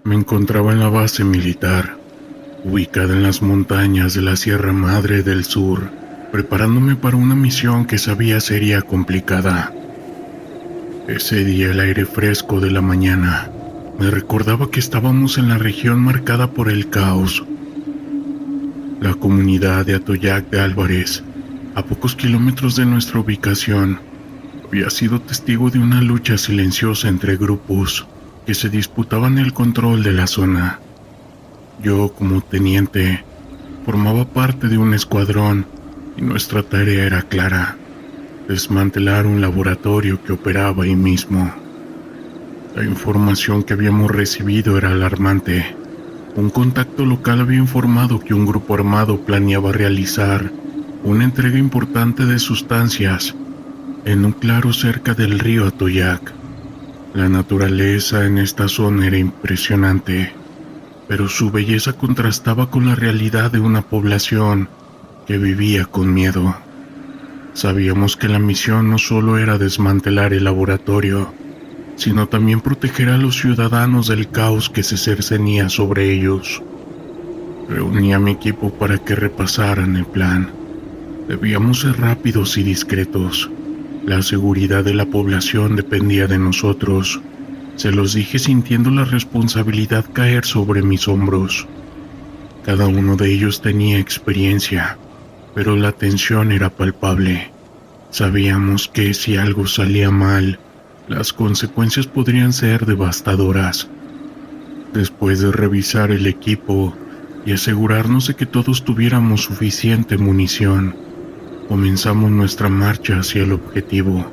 Me encontraba en la base militar, ubicada en las montañas de la Sierra Madre del Sur, preparándome para una misión que sabía sería complicada. Ese día el aire fresco de la mañana me recordaba que estábamos en la región marcada por el caos. La comunidad de Atoyac de Álvarez, a pocos kilómetros de nuestra ubicación, había sido testigo de una lucha silenciosa entre grupos que se disputaban el control de la zona. Yo, como teniente, formaba parte de un escuadrón y nuestra tarea era clara: desmantelar un laboratorio que operaba ahí mismo. La información que habíamos recibido era alarmante. Un contacto local había informado que un grupo armado planeaba realizar una entrega importante de sustancias en un claro cerca del río Atoyac. La naturaleza en esta zona era impresionante, pero su belleza contrastaba con la realidad de una población que vivía con miedo. Sabíamos que la misión no solo era desmantelar el laboratorio, sino también proteger a los ciudadanos del caos que se cernía sobre ellos. Reuní a mi equipo para que repasaran el plan. Debíamos ser rápidos y discretos. La seguridad de la población dependía de nosotros. Se los dije sintiendo la responsabilidad caer sobre mis hombros. Cada uno de ellos tenía experiencia, pero la tensión era palpable. Sabíamos que si algo salía mal, las consecuencias podrían ser devastadoras. Después de revisar el equipo y asegurarnos de que todos tuviéramos suficiente munición, comenzamos nuestra marcha hacia el objetivo.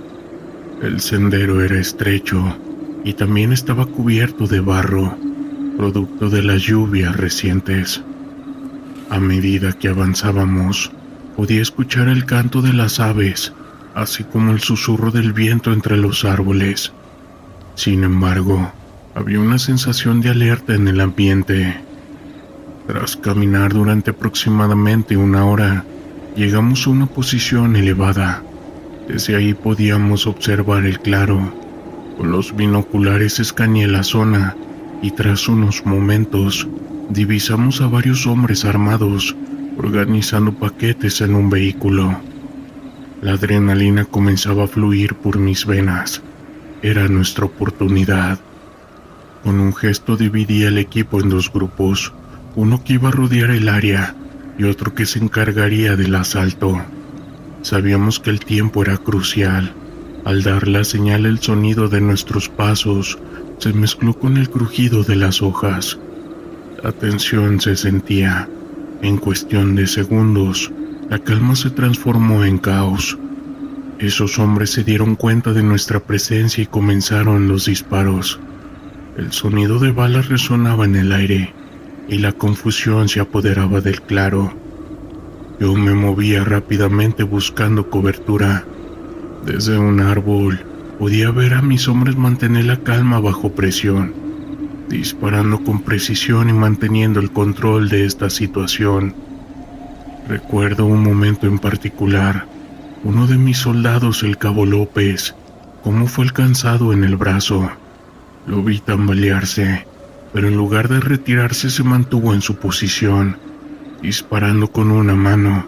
El sendero era estrecho y también estaba cubierto de barro, producto de las lluvias recientes. A medida que avanzábamos, podía escuchar el canto de las aves, así como el susurro del viento entre los árboles. Sin embargo, había una sensación de alerta en el ambiente. Tras caminar durante aproximadamente una hora, llegamos a una posición elevada. Desde ahí podíamos observar el claro. Con los binoculares escaneé la zona y tras unos momentos divisamos a varios hombres armados organizando paquetes en un vehículo. La adrenalina comenzaba a fluir por mis venas. Era nuestra oportunidad. Con un gesto dividí el equipo en dos grupos, uno que iba a rodear el área y otro que se encargaría del asalto. Sabíamos que el tiempo era crucial. Al dar la señal, el sonido de nuestros pasos se mezcló con el crujido de las hojas. La tensión se sentía. En cuestión de segundos, la calma se transformó en caos. Esos hombres se dieron cuenta de nuestra presencia y comenzaron los disparos. El sonido de balas resonaba en el aire y la confusión se apoderaba del claro. Yo me movía rápidamente buscando cobertura. Desde un árbol podía ver a mis hombres mantener la calma bajo presión, disparando con precisión y manteniendo el control de esta situación. Recuerdo un momento en particular. Uno de mis soldados, el cabo López, cómo fue alcanzado en el brazo. Lo vi tambalearse, pero en lugar de retirarse se mantuvo en su posición, disparando con una mano,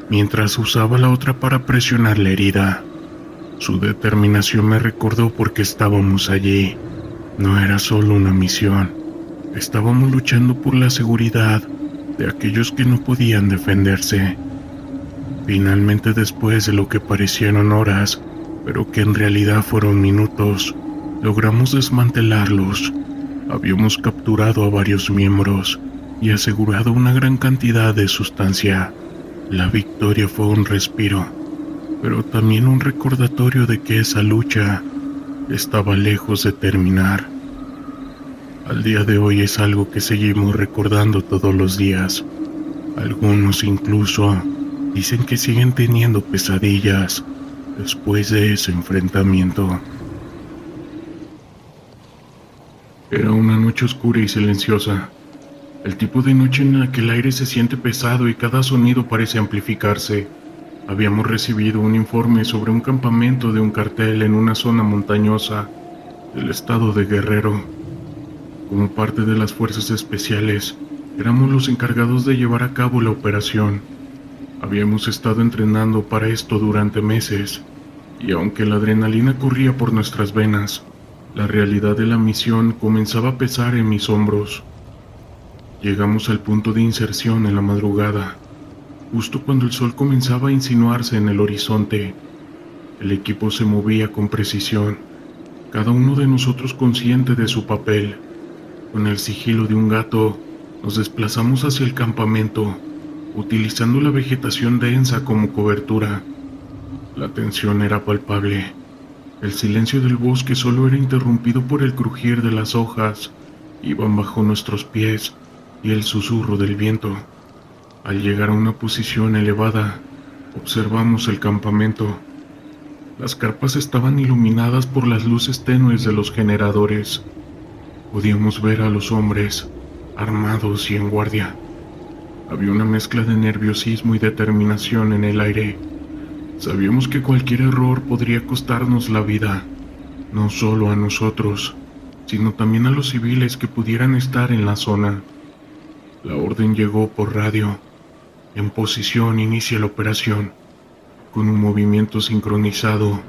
mientras usaba la otra para presionar la herida. Su determinación me recordó por qué estábamos allí. No era solo una misión. Estábamos luchando por la seguridad de aquellos que no podían defenderse. Finalmente, después de lo que parecieron horas, pero que en realidad fueron minutos, logramos desmantelarlos. Habíamos capturado a varios miembros y asegurado una gran cantidad de sustancia. La victoria fue un respiro, pero también un recordatorio de que esa lucha estaba lejos de terminar. Al día de hoy es algo que seguimos recordando todos los días. Algunos incluso dicen que siguen teniendo pesadillas después de ese enfrentamiento. Era una noche oscura y silenciosa. El tipo de noche en la que el aire se siente pesado y cada sonido parece amplificarse. Habíamos recibido un informe sobre un campamento de un cartel en una zona montañosa del estado de Guerrero. Como parte de las fuerzas especiales, éramos los encargados de llevar a cabo la operación. Habíamos estado entrenando para esto durante meses, y aunque la adrenalina corría por nuestras venas, la realidad de la misión comenzaba a pesar en mis hombros. Llegamos al punto de inserción en la madrugada, justo cuando el sol comenzaba a insinuarse en el horizonte. El equipo se movía con precisión, cada uno de nosotros consciente de su papel. Con el sigilo de un gato, nos desplazamos hacia el campamento, utilizando la vegetación densa como cobertura. La tensión era palpable. El silencio del bosque solo era interrumpido por el crujir de las hojas, iban bajo nuestros pies, y el susurro del viento. Al llegar a una posición elevada, observamos el campamento. Las carpas estaban iluminadas por las luces tenues de los generadores. Podíamos ver a los hombres, armados y en guardia. Había una mezcla de nerviosismo y determinación en el aire. Sabíamos que cualquier error podría costarnos la vida, no solo a nosotros, sino también a los civiles que pudieran estar en la zona. La orden llegó por radio. En posición, inicia la operación. Con un movimiento sincronizado,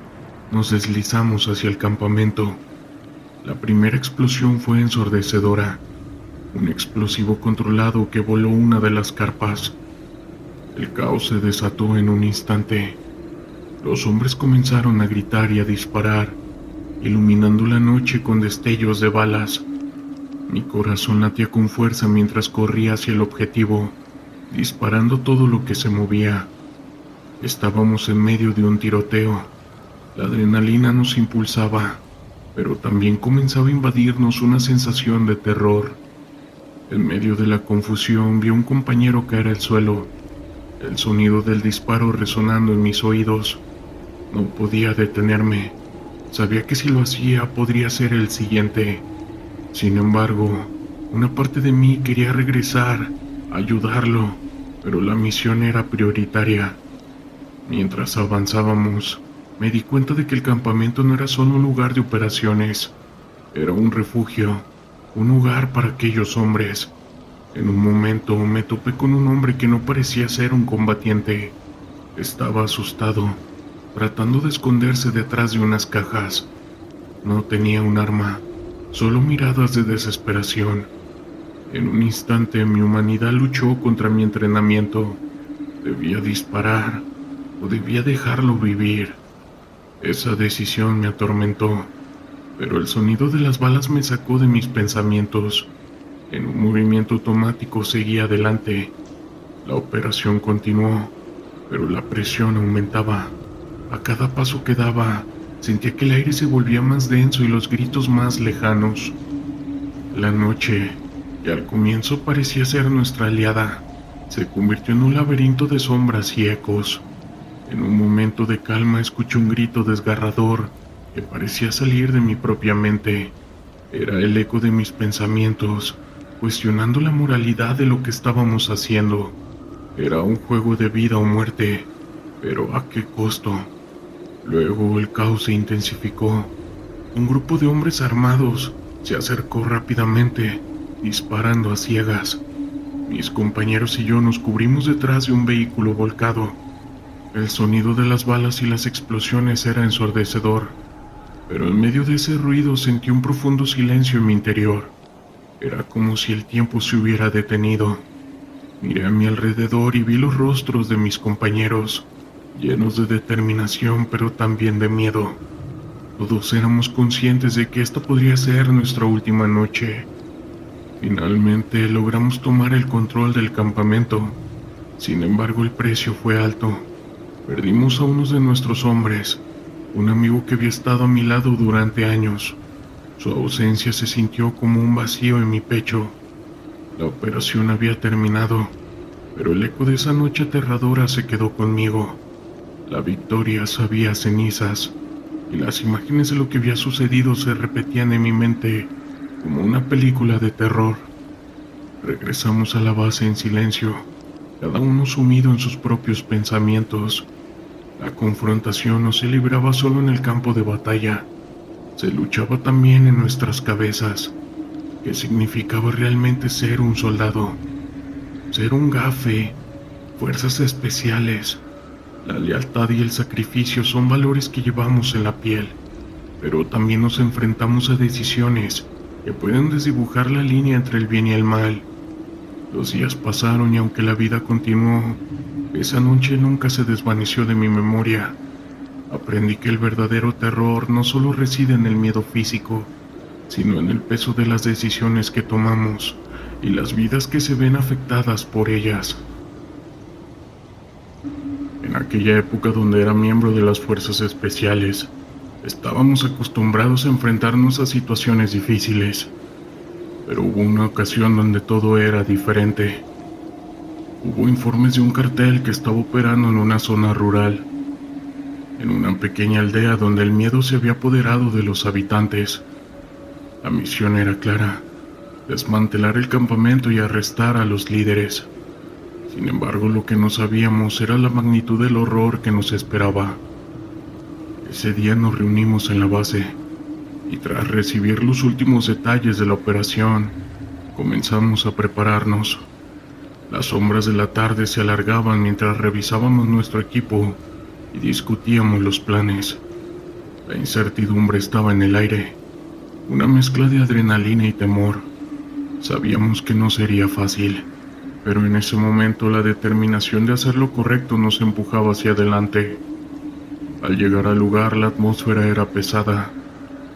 nos deslizamos hacia el campamento. La primera explosión fue ensordecedora. Un explosivo controlado que voló una de las carpas. El caos se desató en un instante. Los hombres comenzaron a gritar y a disparar, iluminando la noche con destellos de balas. Mi corazón latía con fuerza mientras corría hacia el objetivo, disparando todo lo que se movía. Estábamos en medio de un tiroteo. La adrenalina nos impulsaba, pero también comenzaba a invadirnos una sensación de terror. En medio de la confusión vi a un compañero caer al suelo, el sonido del disparo resonando en mis oídos. No podía detenerme. Sabía que si lo hacía podría ser el siguiente. Sin embargo, una parte de mí quería regresar, ayudarlo, pero la misión era prioritaria. Mientras avanzábamos, me di cuenta de que el campamento no era solo un lugar de operaciones, era un refugio, un hogar para aquellos hombres. En un momento me topé con un hombre que no parecía ser un combatiente. Estaba asustado, tratando de esconderse detrás de unas cajas. No tenía un arma, solo miradas de desesperación. En un instante mi humanidad luchó contra mi entrenamiento. Debía disparar o debía dejarlo vivir. Esa decisión me atormentó, pero el sonido de las balas me sacó de mis pensamientos. En un movimiento automático seguí adelante. La operación continuó, pero la presión aumentaba. A cada paso que daba, sentía que el aire se volvía más denso y los gritos más lejanos. La noche, que al comienzo parecía ser nuestra aliada, se convirtió en un laberinto de sombras y ecos. En un momento de calma escuché un grito desgarrador que parecía salir de mi propia mente. Era el eco de mis pensamientos, cuestionando la moralidad de lo que estábamos haciendo. Era un juego de vida o muerte, pero ¿a qué costo? Luego el caos se intensificó. Un grupo de hombres armados se acercó rápidamente, disparando a ciegas. Mis compañeros y yo nos cubrimos detrás de un vehículo volcado. El sonido de las balas y las explosiones era ensordecedor, pero en medio de ese ruido sentí un profundo silencio en mi interior. Era como si el tiempo se hubiera detenido. Miré a mi alrededor y vi los rostros de mis compañeros, llenos de determinación pero también de miedo. Todos éramos conscientes de que esta podría ser nuestra última noche. Finalmente logramos tomar el control del campamento. Sin embargo, el precio fue alto. Perdimos a uno de nuestros hombres, un amigo que había estado a mi lado durante años. Su ausencia se sintió como un vacío en mi pecho. La operación había terminado, pero el eco de esa noche aterradora se quedó conmigo. La victoria sabía a cenizas, y las imágenes de lo que había sucedido se repetían en mi mente como una película de terror. Regresamos a la base en silencio, cada uno sumido en sus propios pensamientos. La confrontación no se libraba solo en el campo de batalla, se luchaba también en nuestras cabezas. qué significaba realmente ser un soldado, ser un gafe, fuerzas especiales. La lealtad y el sacrificio son valores que llevamos en la piel, pero también nos enfrentamos a decisiones que pueden desdibujar la línea entre el bien y el mal. Los días pasaron y aunque la vida continuó, esa noche nunca se desvaneció de mi memoria. Aprendí que el verdadero terror no solo reside en el miedo físico, sino en el peso de las decisiones que tomamos y las vidas que se ven afectadas por ellas. En aquella época donde era miembro de las fuerzas especiales, estábamos acostumbrados a enfrentarnos a situaciones difíciles, pero hubo una ocasión donde todo era diferente. Hubo informes de un cartel que estaba operando en una zona rural, en una pequeña aldea donde el miedo se había apoderado de los habitantes. La misión era clara: desmantelar el campamento y arrestar a los líderes. Sin embargo, lo que no sabíamos era la magnitud del horror que nos esperaba. Ese día nos reunimos en la base, y tras recibir los últimos detalles de la operación, comenzamos a prepararnos. Las sombras de la tarde se alargaban mientras revisábamos nuestro equipo y discutíamos los planes. La incertidumbre estaba en el aire, una mezcla de adrenalina y temor. Sabíamos que no sería fácil, pero en ese momento la determinación de hacer lo correcto nos empujaba hacia adelante. Al llegar al lugar, la atmósfera era pesada.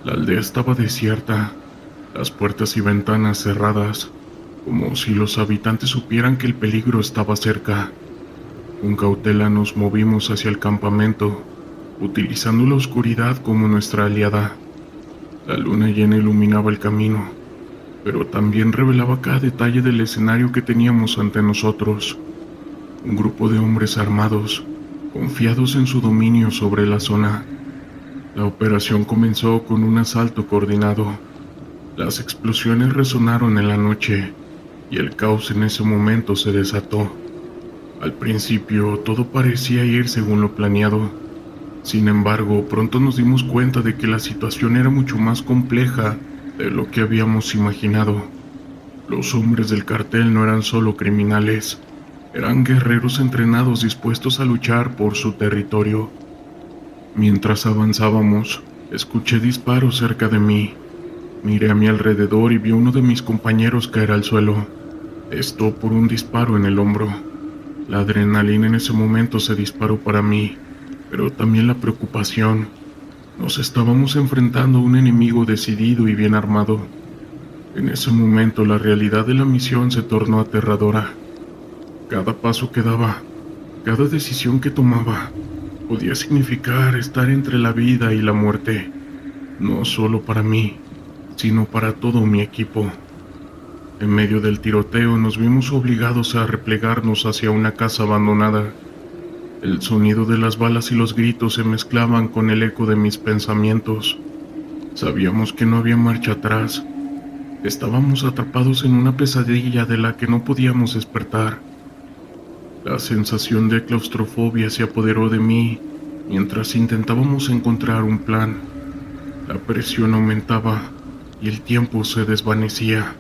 La aldea estaba desierta, las puertas y ventanas cerradas, como si los habitantes supieran que el peligro estaba cerca. Con cautela nos movimos hacia el campamento, utilizando la oscuridad como nuestra aliada. La luna llena iluminaba el camino, pero también revelaba cada detalle del escenario que teníamos ante nosotros. Un grupo de hombres armados, confiados en su dominio sobre la zona. La operación comenzó con un asalto coordinado. Las explosiones resonaron en la noche, y el caos en ese momento se desató. Al principio todo parecía ir según lo planeado. Sin embargo, pronto nos dimos cuenta de que la situación era mucho más compleja de lo que habíamos imaginado. Los hombres del cartel no eran solo criminales, eran guerreros entrenados dispuestos a luchar por su territorio. Mientras avanzábamos, escuché disparos cerca de mí. Miré a mi alrededor y vi a uno de mis compañeros caer al suelo, esto por un disparo en el hombro. La adrenalina en ese momento se disparó para mí, pero también la preocupación. Nos estábamos enfrentando a un enemigo decidido y bien armado. En ese momento la realidad de la misión se tornó aterradora. Cada paso que daba, cada decisión que tomaba, podía significar estar entre la vida y la muerte, no solo para mí, sino para todo mi equipo. En medio del tiroteo nos vimos obligados a replegarnos hacia una casa abandonada. El sonido de las balas y los gritos se mezclaban con el eco de mis pensamientos. Sabíamos que no había marcha atrás. Estábamos atrapados en una pesadilla de la que no podíamos despertar. La sensación de claustrofobia se apoderó de mí mientras intentábamos encontrar un plan. La presión aumentaba y el tiempo se desvanecía.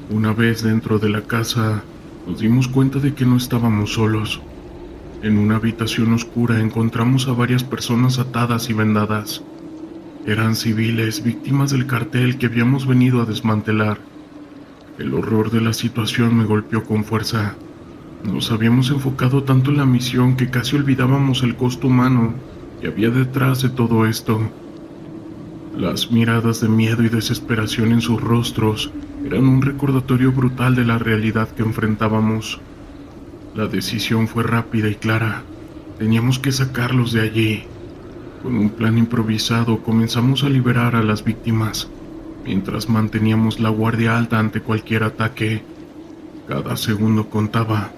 Una vez dentro de la casa, nos dimos cuenta de que no estábamos solos. En una habitación oscura encontramos a varias personas atadas y vendadas. Eran civiles, víctimas del cartel que habíamos venido a desmantelar. El horror de la situación me golpeó con fuerza. Nos habíamos enfocado tanto en la misión que casi olvidábamos el costo humano que había detrás de todo esto. Las miradas de miedo y desesperación en sus rostros eran un recordatorio brutal de la realidad que enfrentábamos. La decisión fue rápida y clara. Teníamos que sacarlos de allí. Con un plan improvisado comenzamos a liberar a las víctimas, mientras manteníamos la guardia alta ante cualquier ataque. Cada segundo contaba,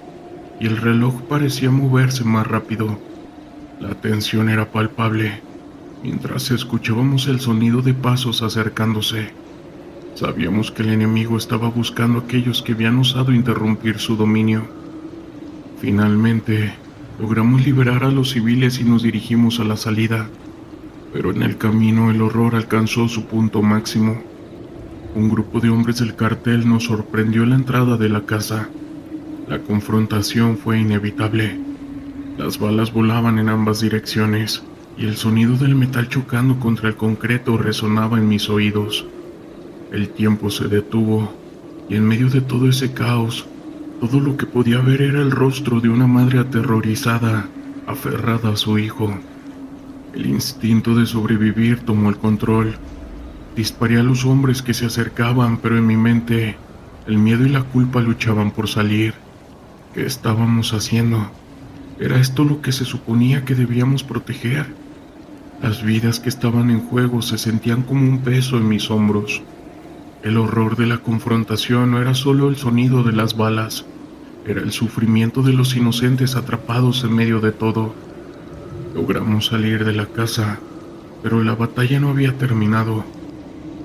y el reloj parecía moverse más rápido. La tensión era palpable, mientras escuchábamos el sonido de pasos acercándose. Sabíamos que el enemigo estaba buscando a aquellos que habían osado interrumpir su dominio. Finalmente, logramos liberar a los civiles y nos dirigimos a la salida, pero en el camino el horror alcanzó su punto máximo. Un grupo de hombres del cartel nos sorprendió en la entrada de la casa. La confrontación fue inevitable. Las balas volaban en ambas direcciones y el sonido del metal chocando contra el concreto resonaba en mis oídos. El tiempo se detuvo y en medio de todo ese caos, todo lo que podía ver era el rostro de una madre aterrorizada, aferrada a su hijo. El instinto de sobrevivir tomó el control. Disparé a los hombres que se acercaban, pero en mi mente, el miedo y la culpa luchaban por salir. ¿Qué estábamos haciendo? ¿Era esto lo que se suponía que debíamos proteger? Las vidas que estaban en juego se sentían como un peso en mis hombros. El horror de la confrontación no era solo el sonido de las balas, era el sufrimiento de los inocentes atrapados en medio de todo. Logramos salir de la casa, pero la batalla no había terminado.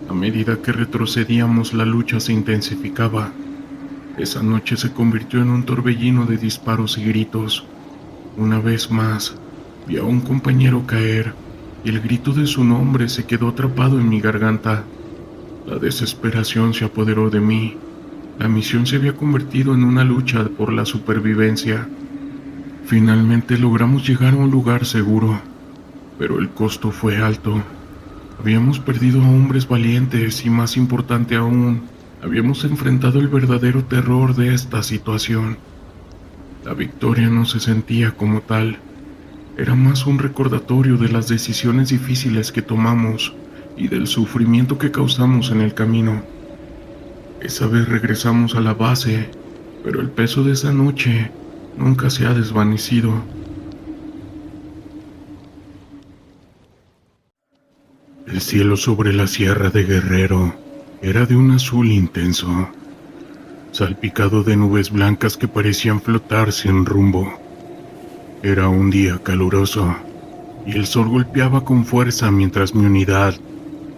A medida que retrocedíamos, la lucha se intensificaba. Esa noche se convirtió en un torbellino de disparos y gritos. Una vez más, vi a un compañero caer, y el grito de su nombre se quedó atrapado en mi garganta. La desesperación se apoderó de mí. La misión se había convertido en una lucha por la supervivencia. Finalmente logramos llegar a un lugar seguro, pero el costo fue alto. Habíamos perdido a hombres valientes y, más importante aún, habíamos enfrentado el verdadero terror de esta situación. La victoria no se sentía como tal. Era más un recordatorio de las decisiones difíciles que tomamos y del sufrimiento que causamos en el camino. Esa vez regresamos a la base, pero el peso de esa noche nunca se ha desvanecido. El cielo sobre la Sierra de Guerrero era de un azul intenso, salpicado de nubes blancas que parecían flotar sin rumbo. Era un día caluroso, y el sol golpeaba con fuerza mientras mi unidad,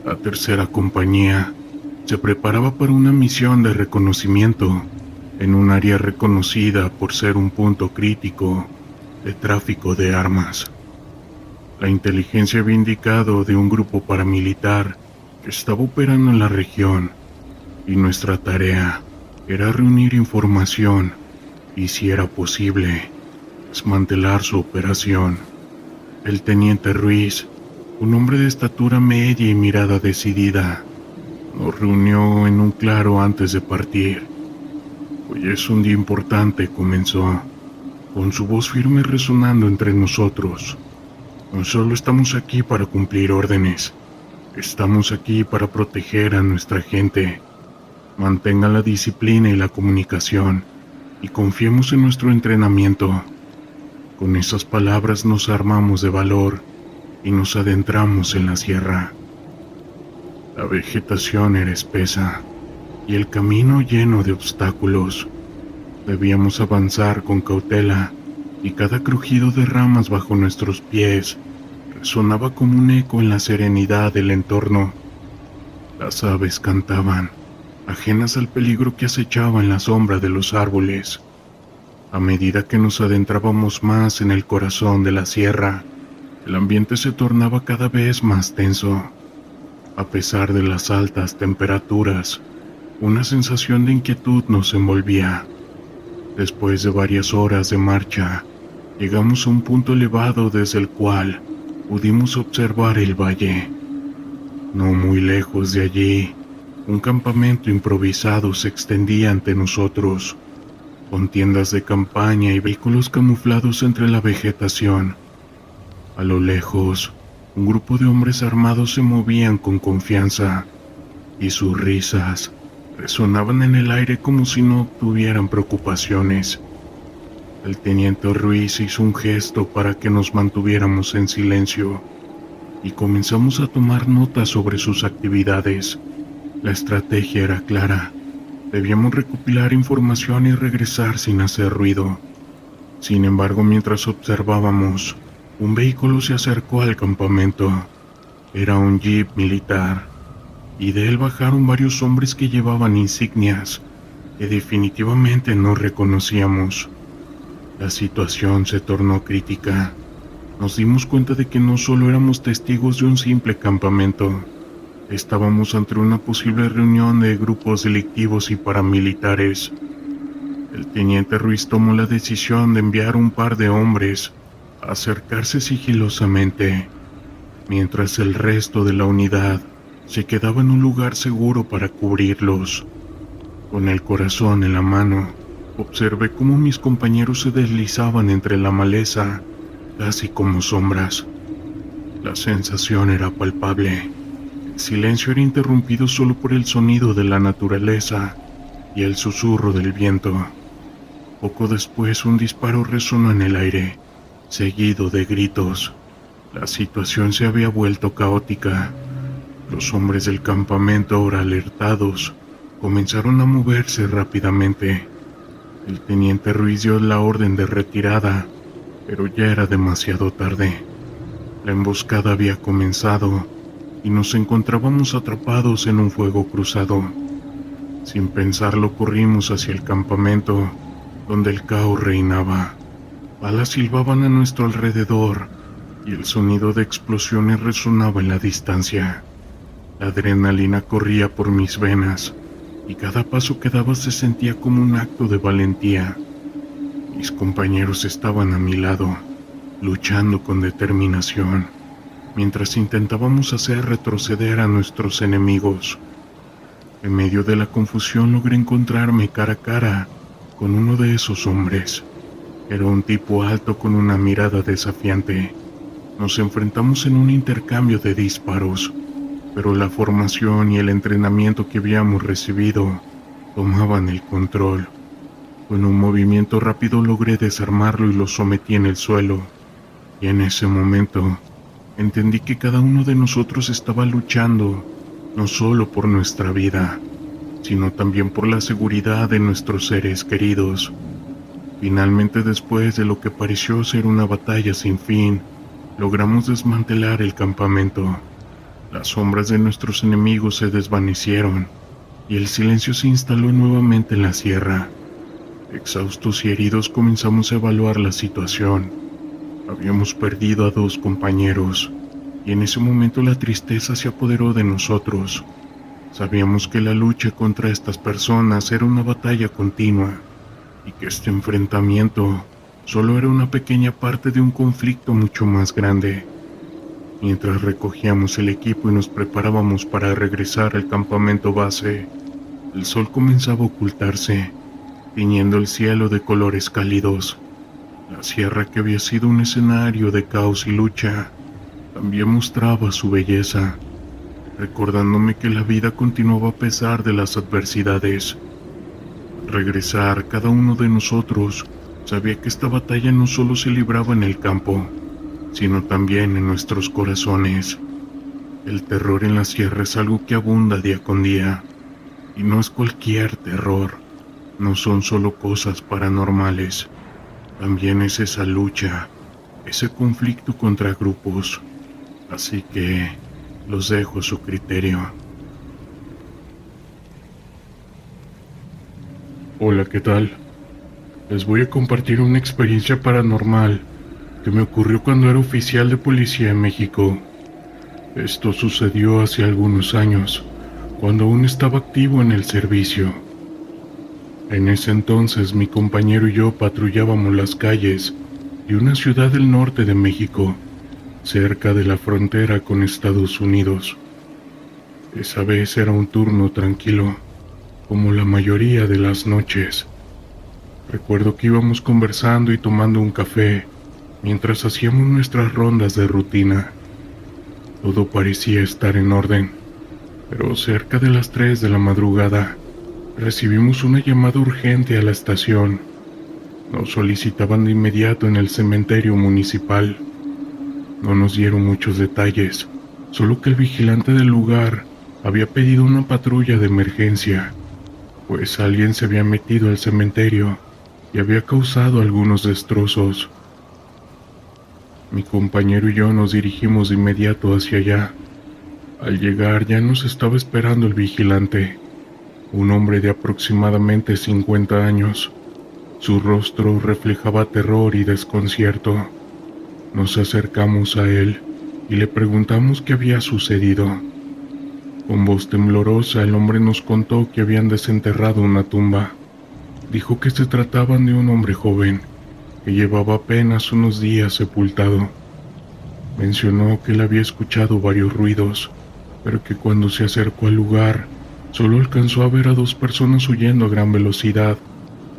la tercera compañía, se preparaba para una misión de reconocimiento en un área reconocida por ser un punto crítico de tráfico de armas. La inteligencia había indicado de un grupo paramilitar que estaba operando en la región, y nuestra tarea era reunir información y, si era posible, desmantelar su operación. El teniente Ruiz, un hombre de estatura media y mirada decidida, nos reunió en un claro antes de partir. Hoy es un día importante, comenzó, con su voz firme resonando entre nosotros. No solo estamos aquí para cumplir órdenes, estamos aquí para proteger a nuestra gente. Mantenga la disciplina y la comunicación, y confiemos en nuestro entrenamiento. Con esas palabras nos armamos de valor y nos adentramos en la sierra. La vegetación era espesa y el camino lleno de obstáculos. Debíamos avanzar con cautela, y cada crujido de ramas bajo nuestros pies resonaba como un eco en la serenidad del entorno. Las aves cantaban, ajenas al peligro que acechaba en la sombra de los árboles. A medida que nos adentrábamos más en el corazón de la sierra, el ambiente se tornaba cada vez más tenso. A pesar de las altas temperaturas, una sensación de inquietud nos envolvía. Después de varias horas de marcha, llegamos a un punto elevado desde el cual pudimos observar el valle. No muy lejos de allí, un campamento improvisado se extendía ante nosotros, con tiendas de campaña y vehículos camuflados entre la vegetación. A lo lejos, un grupo de hombres armados se movían con confianza, y sus risas resonaban en el aire como si no tuvieran preocupaciones. El teniente Ruiz hizo un gesto para que nos mantuviéramos en silencio, y comenzamos a tomar notas sobre sus actividades. La estrategia era clara. Debíamos recopilar información y regresar sin hacer ruido. Sin embargo, mientras observábamos, un vehículo se acercó al campamento. Era un jeep militar, y de él bajaron varios hombres que llevaban insignias que definitivamente no reconocíamos. La situación se tornó crítica. Nos dimos cuenta de que no solo éramos testigos de un simple campamento, Estábamos ante una posible reunión de grupos delictivos y paramilitares. El teniente Ruiz tomó la decisión de enviar un par de hombres a acercarse sigilosamente, mientras el resto de la unidad se quedaba en un lugar seguro para cubrirlos. Con el corazón en la mano, observé cómo mis compañeros se deslizaban entre la maleza, casi como sombras. La sensación era palpable. El silencio era interrumpido solo por el sonido de la naturaleza y el susurro del viento. Poco después, un disparo resonó en el aire, seguido de gritos. La situación se había vuelto caótica. Los hombres del campamento, ahora alertados, comenzaron a moverse rápidamente. El teniente Ruiz dio la orden de retirada, pero ya era demasiado tarde. La emboscada había comenzado y nos encontrábamos atrapados en un fuego cruzado. Sin pensarlo, corrimos hacia el campamento, donde el caos reinaba. Balas silbaban a nuestro alrededor y el sonido de explosiones resonaba en la distancia. La adrenalina corría por mis venas y cada paso que daba se sentía como un acto de valentía. Mis compañeros estaban a mi lado, luchando con determinación, mientras intentábamos hacer retroceder a nuestros enemigos. En medio de la confusión logré encontrarme cara a cara con uno de esos hombres. Era un tipo alto con una mirada desafiante. Nos enfrentamos en un intercambio de disparos, pero la formación y el entrenamiento que habíamos recibido tomaban el control. Con un movimiento rápido logré desarmarlo y lo sometí en el suelo. Y en ese momento entendí que cada uno de nosotros estaba luchando, no solo por nuestra vida, sino también por la seguridad de nuestros seres queridos. Finalmente, después de lo que pareció ser una batalla sin fin, logramos desmantelar el campamento. Las sombras de nuestros enemigos se desvanecieron y el silencio se instaló nuevamente en la sierra. Exhaustos y heridos comenzamos a evaluar la situación. Habíamos perdido a 2 compañeros y en ese momento la tristeza se apoderó de nosotros. Sabíamos que la lucha contra estas personas era una batalla continua y que este enfrentamiento solo era una pequeña parte de un conflicto mucho más grande. Mientras recogíamos el equipo y nos preparábamos para regresar al campamento base, el sol comenzaba a ocultarse, tiñendo el cielo de colores cálidos. La sierra, que había sido un escenario de caos y lucha, también mostraba su belleza, recordándome que la vida continuaba a pesar de las adversidades. Al regresar, cada uno de nosotros sabía que esta batalla no solo se libraba en el campo, sino también en nuestros corazones. El terror en la sierra es algo que abunda día con día, y no es cualquier terror. No son solo cosas paranormales, también es esa lucha, ese conflicto contra grupos. Así que los dejo a su criterio. Hola, ¿qué tal? Les voy a compartir una experiencia paranormal que me ocurrió cuando era oficial de policía en México. Esto sucedió hace algunos años, cuando aún estaba activo en el servicio. En ese entonces mi compañero y yo patrullábamos las calles de una ciudad del norte de México, cerca de la frontera con Estados Unidos. Esa vez era un turno tranquilo, como la mayoría de las noches. Recuerdo que íbamos conversando y tomando un café mientras hacíamos nuestras rondas de rutina. Todo parecía estar en orden, pero cerca de las 3 de la madrugada recibimos una llamada urgente a la estación. Nos solicitaban de inmediato en el cementerio municipal. No nos dieron muchos detalles, solo que el vigilante del lugar había pedido una patrulla de emergencia, pues alguien se había metido al cementerio y había causado algunos destrozos. Mi compañero y yo nos dirigimos de inmediato hacia allá. Al llegar ya nos estaba esperando el vigilante, un hombre de aproximadamente 50 años. Su rostro reflejaba terror y desconcierto. Nos acercamos a él y le preguntamos qué había sucedido. Con voz temblorosa, el hombre nos contó que habían desenterrado una tumba. Dijo que se trataban de un hombre joven, que llevaba apenas unos días sepultado. Mencionó que él había escuchado varios ruidos, pero que cuando se acercó al lugar, solo alcanzó a ver a dos personas huyendo a gran velocidad,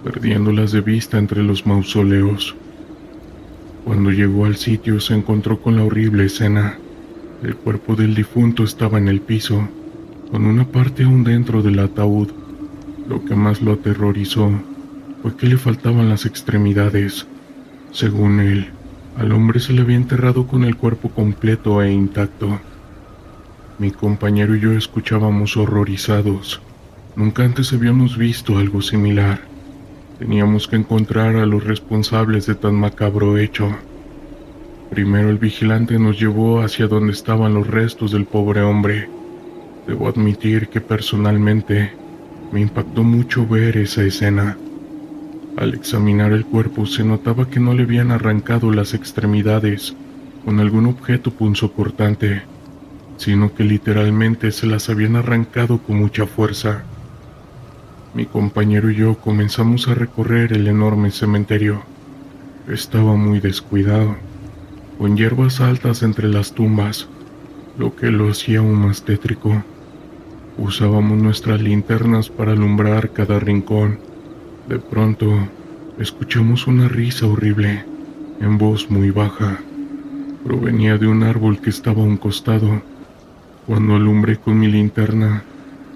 perdiéndolas de vista entre los mausoleos. Cuando llegó al sitio se encontró con la horrible escena. El cuerpo del difunto estaba en el piso, con una parte aún dentro del ataúd. Lo que más lo aterrorizó fue que le faltaban las extremidades. Según él, al hombre se le había enterrado con el cuerpo completo e intacto. Mi compañero y yo escuchábamos horrorizados. Nunca antes habíamos visto algo similar. Teníamos que encontrar a los responsables de tan macabro hecho. Primero el vigilante nos llevó hacia donde estaban los restos del pobre hombre. Debo admitir que personalmente me impactó mucho ver esa escena. Al examinar el cuerpo se notaba que no le habían arrancado las extremidades con algún objeto punzocortante, sino que literalmente se las habían arrancado con mucha fuerza. Mi compañero y yo comenzamos a recorrer el enorme cementerio. Estaba muy descuidado, con hierbas altas entre las tumbas, lo que lo hacía aún más tétrico. Usábamos nuestras linternas para alumbrar cada rincón. De pronto, escuchamos una risa horrible, en voz muy baja. Provenía de un árbol que estaba a un costado. Cuando alumbré con mi linterna,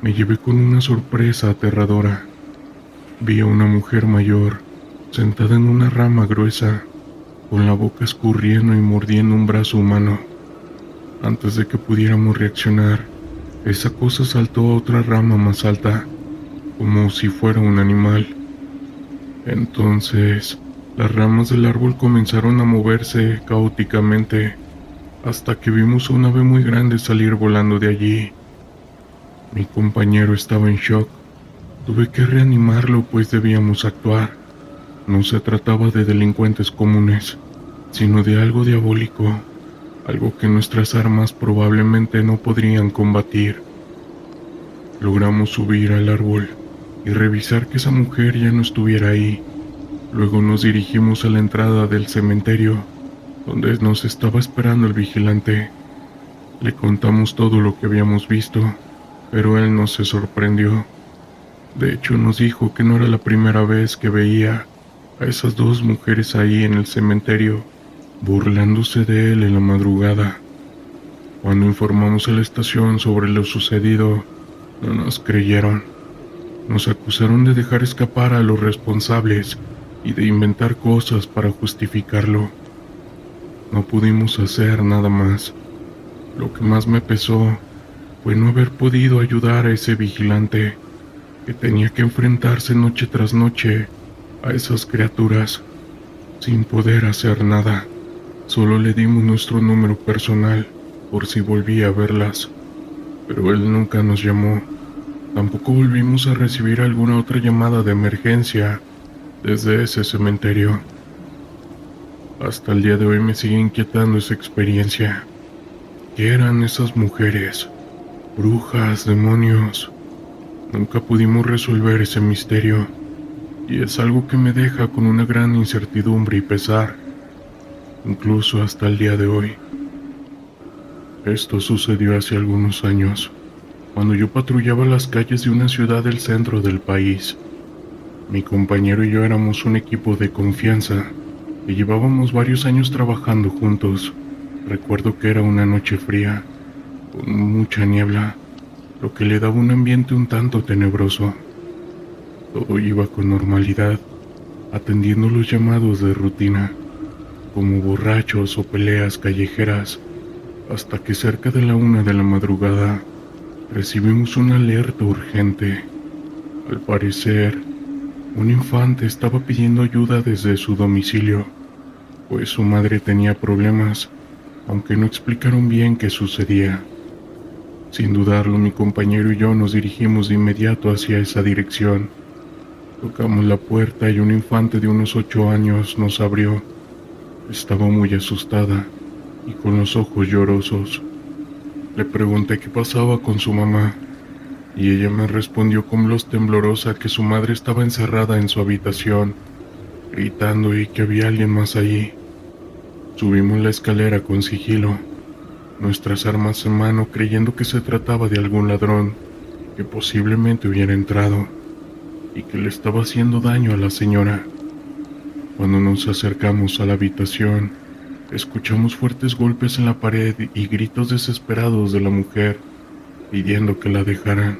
me llevé con una sorpresa aterradora. Vi a una mujer mayor, sentada en una rama gruesa, con la boca escurriendo y mordiendo un brazo humano. Antes de que pudiéramos reaccionar, esa cosa saltó a otra rama más alta, como si fuera un animal. Entonces, las ramas del árbol comenzaron a moverse caóticamente, hasta que vimos a un ave muy grande salir volando de allí. Mi compañero estaba en shock. Tuve que reanimarlo, pues debíamos actuar. No se trataba de delincuentes comunes, sino de algo diabólico, algo que nuestras armas probablemente no podrían combatir. Logramos subir al árbol y revisar que esa mujer ya no estuviera ahí. Luego nos dirigimos a la entrada del cementerio, donde nos estaba esperando el vigilante. Le contamos todo lo que habíamos visto, pero él no se sorprendió. De hecho, nos dijo que no era la primera vez que veía a esas dos mujeres ahí en el cementerio, burlándose de él en la madrugada. Cuando informamos a la estación sobre lo sucedido, no nos creyeron. Nos acusaron de dejar escapar a los responsables y de inventar cosas para justificarlo. No pudimos hacer nada más. Lo que más me pesó fue no haber podido ayudar a ese vigilante, que tenía que enfrentarse noche tras noche a esas criaturas, sin poder hacer nada. Solo le dimos nuestro número personal por si volvía a verlas, pero él nunca nos llamó. Tampoco volvimos a recibir alguna otra llamada de emergencia desde ese cementerio. Hasta el día de hoy me sigue inquietando esa experiencia. ¿Qué eran esas mujeres? ¿Brujas? ¿Demonios? Nunca pudimos resolver ese misterio, y es algo que me deja con una gran incertidumbre y pesar, incluso hasta el día de hoy. Esto sucedió hace algunos años, cuando yo patrullaba las calles de una ciudad del centro del país. Mi compañero y yo éramos un equipo de confianza y llevábamos varios años trabajando juntos. Recuerdo que era una noche fría, con mucha niebla, lo que le daba un ambiente un tanto tenebroso. Todo iba con normalidad, atendiendo los llamados de rutina, como borrachos o peleas callejeras, hasta que cerca de la 1 de la madrugada recibimos una alerta urgente. Al parecer, un infante estaba pidiendo ayuda desde su domicilio, pues su madre tenía problemas, aunque no explicaron bien qué sucedía. Sin dudarlo, mi compañero y yo nos dirigimos de inmediato hacia esa dirección. Tocamos la puerta y un infante de unos 8 años nos abrió. Estaba muy asustada y con los ojos llorosos. Le pregunté qué pasaba con su mamá, y ella me respondió con voz temblorosa que su madre estaba encerrada en su habitación, gritando y que había alguien más allí. Subimos la escalera con sigilo, nuestras armas en mano, creyendo que se trataba de algún ladrón que posiblemente hubiera entrado y que le estaba haciendo daño a la señora. Cuando nos acercamos a la habitación, escuchamos fuertes golpes en la pared y gritos desesperados de la mujer pidiendo que la dejaran.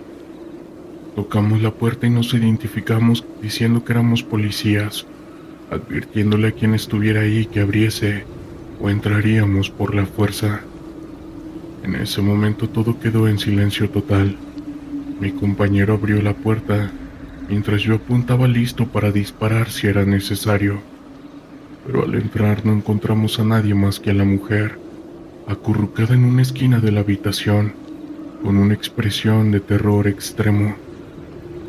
Tocamos la puerta y nos identificamos diciendo que éramos policías, advirtiéndole a quien estuviera ahí que abriese o entraríamos por la fuerza. En ese momento todo quedó en silencio total. Mi compañero abrió la puerta mientras yo apuntaba listo para disparar si era necesario, pero al entrar no encontramos a nadie más que a la mujer, acurrucada en una esquina de la habitación, con una expresión de terror extremo.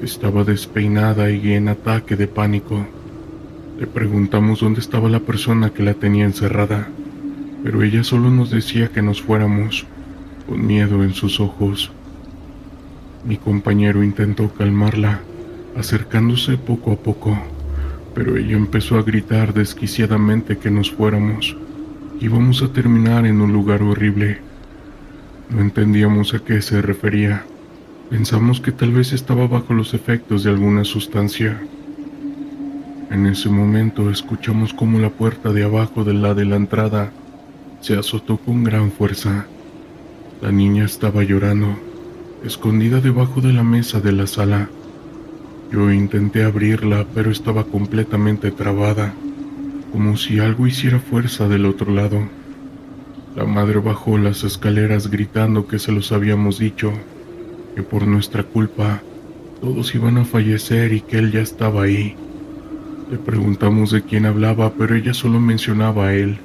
Estaba despeinada y en ataque de pánico. Le preguntamos dónde estaba la persona que la tenía encerrada, pero ella solo nos decía que nos fuéramos, con miedo en sus ojos. Mi compañero intentó calmarla, acercándose poco a poco, pero ella empezó a gritar desquiciadamente que nos fuéramos. Íbamos a terminar en un lugar horrible. No entendíamos a qué se refería. Pensamos que tal vez estaba bajo los efectos de alguna sustancia. En ese momento escuchamos cómo la puerta de abajo de la entrada se azotó con gran fuerza. La niña estaba llorando, escondida debajo de la mesa de la sala. Yo intenté abrirla, pero estaba completamente trabada, como si algo hiciera fuerza del otro lado. La madre bajó las escaleras gritando que se los habíamos dicho, que por nuestra culpa todos iban a fallecer y que él ya estaba ahí. Le preguntamos de quién hablaba, pero ella solo mencionaba a él.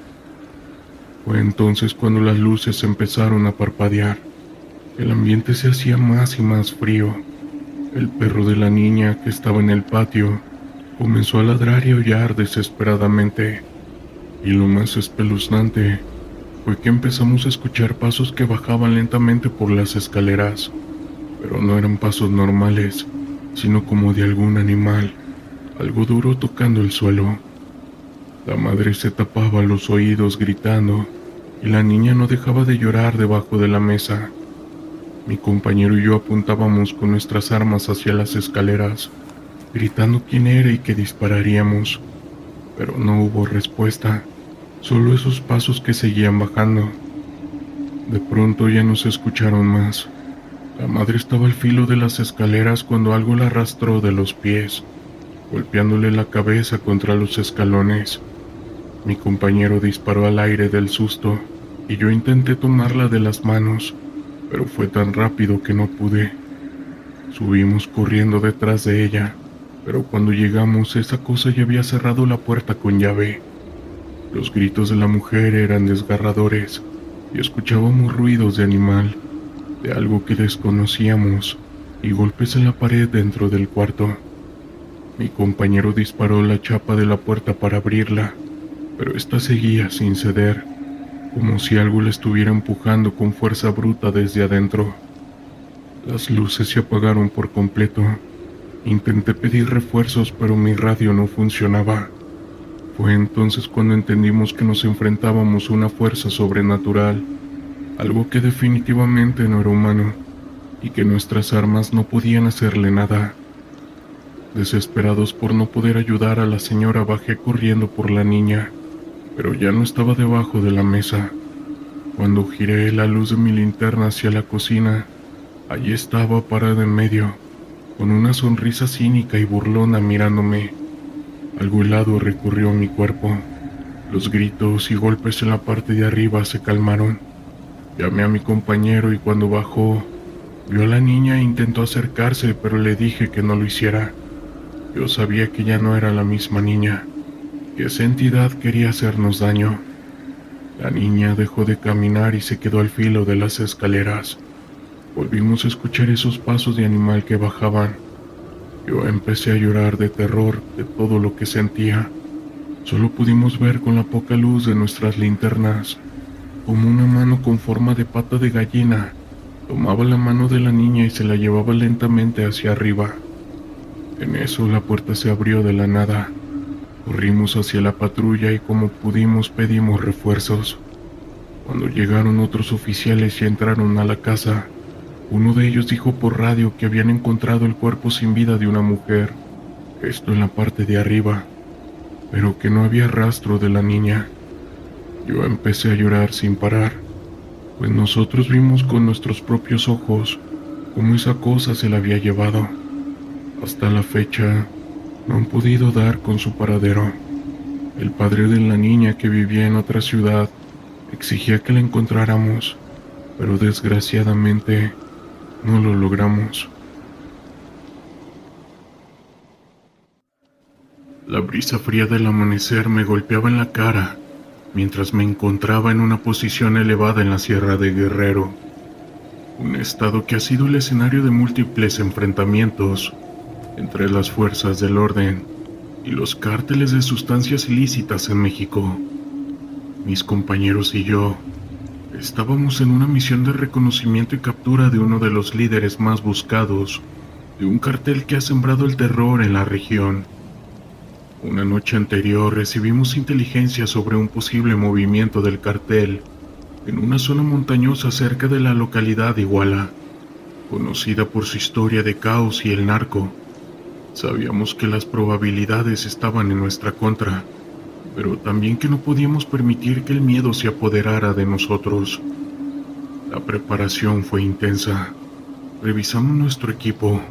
Fue entonces cuando las luces empezaron a parpadear. El ambiente se hacía más y más frío. El perro de la niña, que estaba en el patio, comenzó a ladrar y aullar desesperadamente. Y lo más espeluznante fue que empezamos a escuchar pasos que bajaban lentamente por las escaleras, pero no eran pasos normales, sino como de algún animal, algo duro tocando el suelo. La madre se tapaba los oídos gritando, y la niña no dejaba de llorar debajo de la mesa. Mi compañero y yo apuntábamos con nuestras armas hacia las escaleras, gritando quién era y que dispararíamos, pero no hubo respuesta, solo esos pasos que seguían bajando. De pronto ya no se escucharon más. La madre estaba al filo de las escaleras cuando algo la arrastró de los pies, golpeándole la cabeza contra los escalones. Mi compañero disparó al aire del susto y yo intenté tomarla de las manos, pero fue tan rápido que no pude. Subimos corriendo detrás de ella, pero cuando llegamos esa cosa ya había cerrado la puerta con llave. Los gritos de la mujer eran desgarradores y escuchábamos ruidos de animal, de algo que desconocíamos, y golpes en la pared dentro del cuarto. Mi compañero disparó la chapa de la puerta para abrirla, pero esta seguía sin ceder, como si algo la estuviera empujando con fuerza bruta desde adentro. Las luces se apagaron por completo. Intenté pedir refuerzos, pero mi radio no funcionaba. Fue entonces cuando entendimos que nos enfrentábamos a una fuerza sobrenatural, algo que definitivamente no era humano, y que nuestras armas no podían hacerle nada. Desesperados por no poder ayudar a la señora, bajé corriendo por la niña, pero ya no estaba debajo de la mesa. Cuando giré la luz de mi linterna hacia la cocina, allí estaba parada en medio, con una sonrisa cínica y burlona mirándome. Algo helado recorrió mi cuerpo. Los gritos y golpes en la parte de arriba se calmaron. Llamé a mi compañero y cuando bajó, vio a la niña e intentó acercarse, pero le dije que no lo hiciera. Yo sabía que ya no era la misma niña, que esa entidad quería hacernos daño. La niña dejó de caminar y se quedó al filo de las escaleras. Volvimos a escuchar esos pasos de animal que bajaban. Yo empecé a llorar de terror de todo lo que sentía. Solo pudimos ver con la poca luz de nuestras linternas. como una mano con forma de pata de gallina tomaba la mano de la niña y se la llevaba lentamente hacia arriba. En eso la puerta se abrió de la nada. Corrimos hacia la patrulla y como pudimos pedimos refuerzos. Cuando llegaron otros oficiales y entraron a la casa, uno de ellos dijo por radio que habían encontrado el cuerpo sin vida de una mujer, esto en la parte de arriba, pero que no había rastro de la niña. Yo empecé a llorar sin parar, pues nosotros vimos con nuestros propios ojos cómo esa cosa se la había llevado. Hasta la fecha, no han podido dar con su paradero. El padre de la niña, que vivía en otra ciudad, exigía que la encontráramos, pero desgraciadamente no lo logramos. La brisa fría del amanecer me golpeaba en la cara mientras me encontraba en una posición elevada en la Sierra de Guerrero, un estado que ha sido el escenario de múltiples enfrentamientos entre las fuerzas del orden y los cárteles de sustancias ilícitas en México. Mis compañeros y yo estábamos en una misión de reconocimiento y captura de uno de los líderes más buscados de un cartel que ha sembrado el terror en la región. Una noche anterior recibimos inteligencia sobre un posible movimiento del cartel en una zona montañosa cerca de la localidad de Iguala, conocida por su historia de caos y el narco. Sabíamos que las probabilidades estaban en nuestra contra, pero también que no podíamos permitir que el miedo se apoderara de nosotros. La preparación fue intensa. Revisamos nuestro equipo,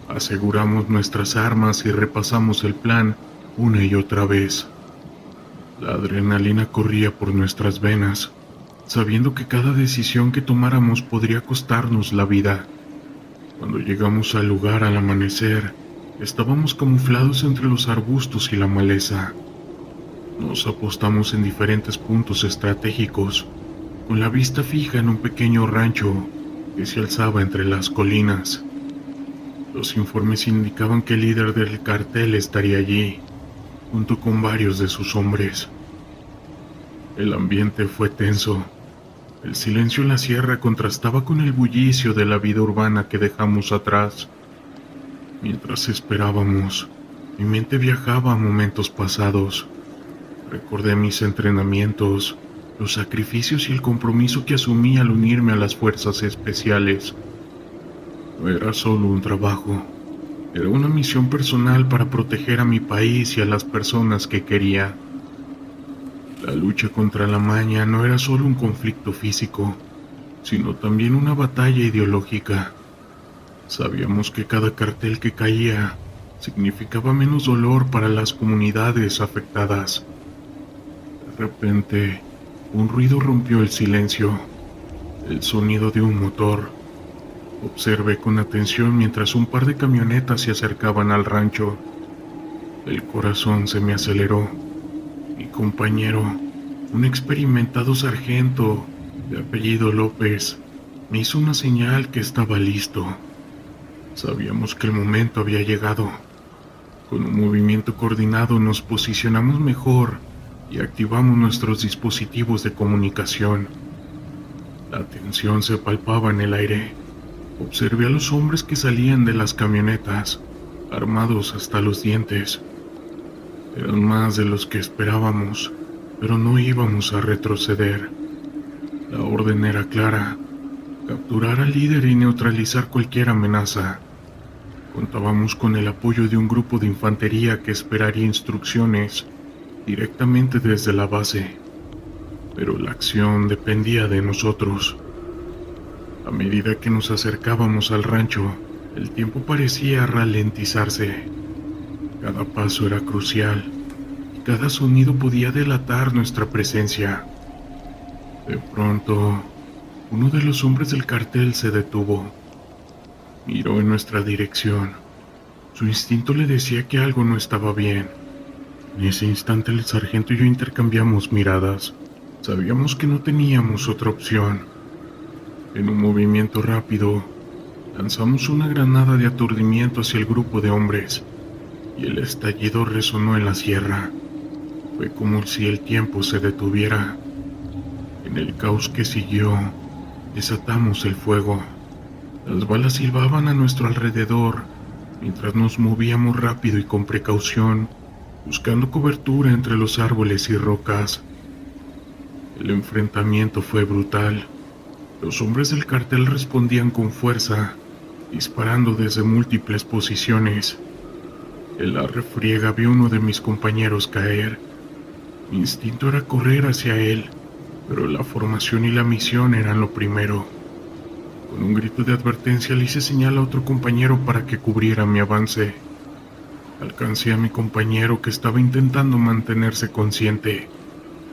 aseguramos nuestras armas y repasamos el plan una y otra vez. La adrenalina corría por nuestras venas, sabiendo que cada decisión que tomáramos podría costarnos la vida. Cuando llegamos al lugar al amanecer, estábamos camuflados entre los arbustos y la maleza. Nos apostamos en diferentes puntos estratégicos, con la vista fija en un pequeño rancho que se alzaba entre las colinas. Los informes indicaban que el líder del cartel estaría allí, junto con varios de sus hombres. El ambiente fue tenso. El silencio en la sierra contrastaba con el bullicio de la vida urbana que dejamos atrás. Mientras esperábamos, mi mente viajaba a momentos pasados. Recordé mis entrenamientos, los sacrificios y el compromiso que asumí al unirme a las fuerzas especiales. No era solo un trabajo, era una misión personal para proteger a mi país y a las personas que quería. La lucha contra la maña no era solo un conflicto físico, sino también una batalla ideológica. Sabíamos que cada cartel que caía significaba menos dolor para las comunidades afectadas. De repente, un ruido rompió el silencio, el sonido de un motor. Observé con atención mientras un par de camionetas se acercaban al rancho. El corazón se me aceleró. Mi compañero, un experimentado sargento de apellido López, me hizo una señal que estaba listo. Sabíamos que el momento había llegado. Con un movimiento coordinado nos posicionamos mejor y activamos nuestros dispositivos de comunicación. La tensión se palpaba en el aire. Observé a los hombres que salían de las camionetas, armados hasta los dientes. Eran más de los que esperábamos, pero no íbamos a retroceder. La orden era clara: capturar al líder y neutralizar cualquier amenaza. Contábamos con el apoyo de un grupo de infantería que esperaría instrucciones directamente desde la base, pero la acción dependía de nosotros. A medida que nos acercábamos al rancho, el tiempo parecía ralentizarse. Cada paso era crucial, y cada sonido podía delatar nuestra presencia. De pronto, uno de los hombres del cartel se detuvo. Miró en nuestra dirección. Su instinto le decía que algo no estaba bien. En ese instante el sargento y yo intercambiamos miradas. Sabíamos que no teníamos otra opción. En un movimiento rápido, lanzamos una granada de aturdimiento hacia el grupo de hombres, y el estallido resonó en la sierra. Fue como si el tiempo se detuviera. En el caos que siguió, desatamos el fuego. Las balas silbaban a nuestro alrededor, mientras nos movíamos rápido y con precaución, buscando cobertura entre los árboles y rocas. El enfrentamiento fue brutal. Los hombres del cartel respondían con fuerza, disparando desde múltiples posiciones. En la refriega vi a uno de mis compañeros caer. Mi instinto era correr hacia él, pero la formación y la misión eran lo primero. Con un grito de advertencia le hice señal a otro compañero para que cubriera mi avance. Alcancé a mi compañero que estaba intentando mantenerse consciente.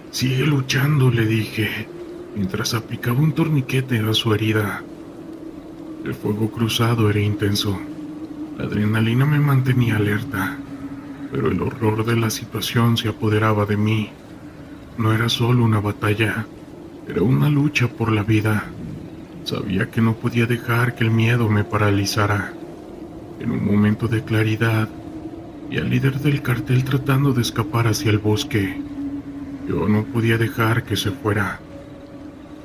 «Sigue luchando», le dije, mientras aplicaba un torniquete a su herida. El fuego cruzado era intenso. La adrenalina me mantenía alerta, pero el horror de la situación se apoderaba de mí. No era solo una batalla, era una lucha por la vida. Sabía que no podía dejar que el miedo me paralizara. En un momento de claridad, vi al líder del cartel tratando de escapar hacia el bosque. Yo no podía dejar que se fuera.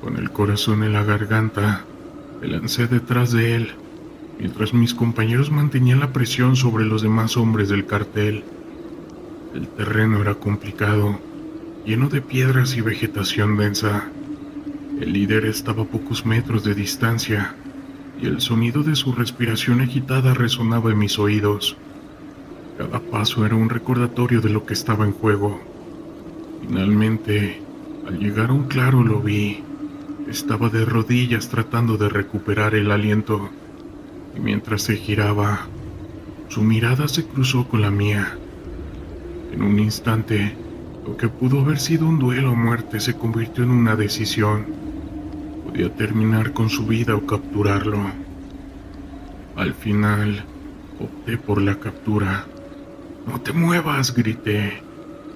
Con el corazón en la garganta, me lancé detrás de él, mientras mis compañeros mantenían la presión sobre los demás hombres del cartel. El terreno era complicado, lleno de piedras y vegetación densa. El líder estaba a pocos metros de distancia, y el sonido de su respiración agitada resonaba en mis oídos. Cada paso era un recordatorio de lo que estaba en juego. Finalmente, al llegar a un claro lo vi. Estaba de rodillas tratando de recuperar el aliento, y mientras se giraba, su mirada se cruzó con la mía. En un instante, lo que pudo haber sido un duelo a muerte se convirtió en una decisión. Podía terminar con su vida o capturarlo. Al final, opté por la captura. «¡No te muevas!», grité,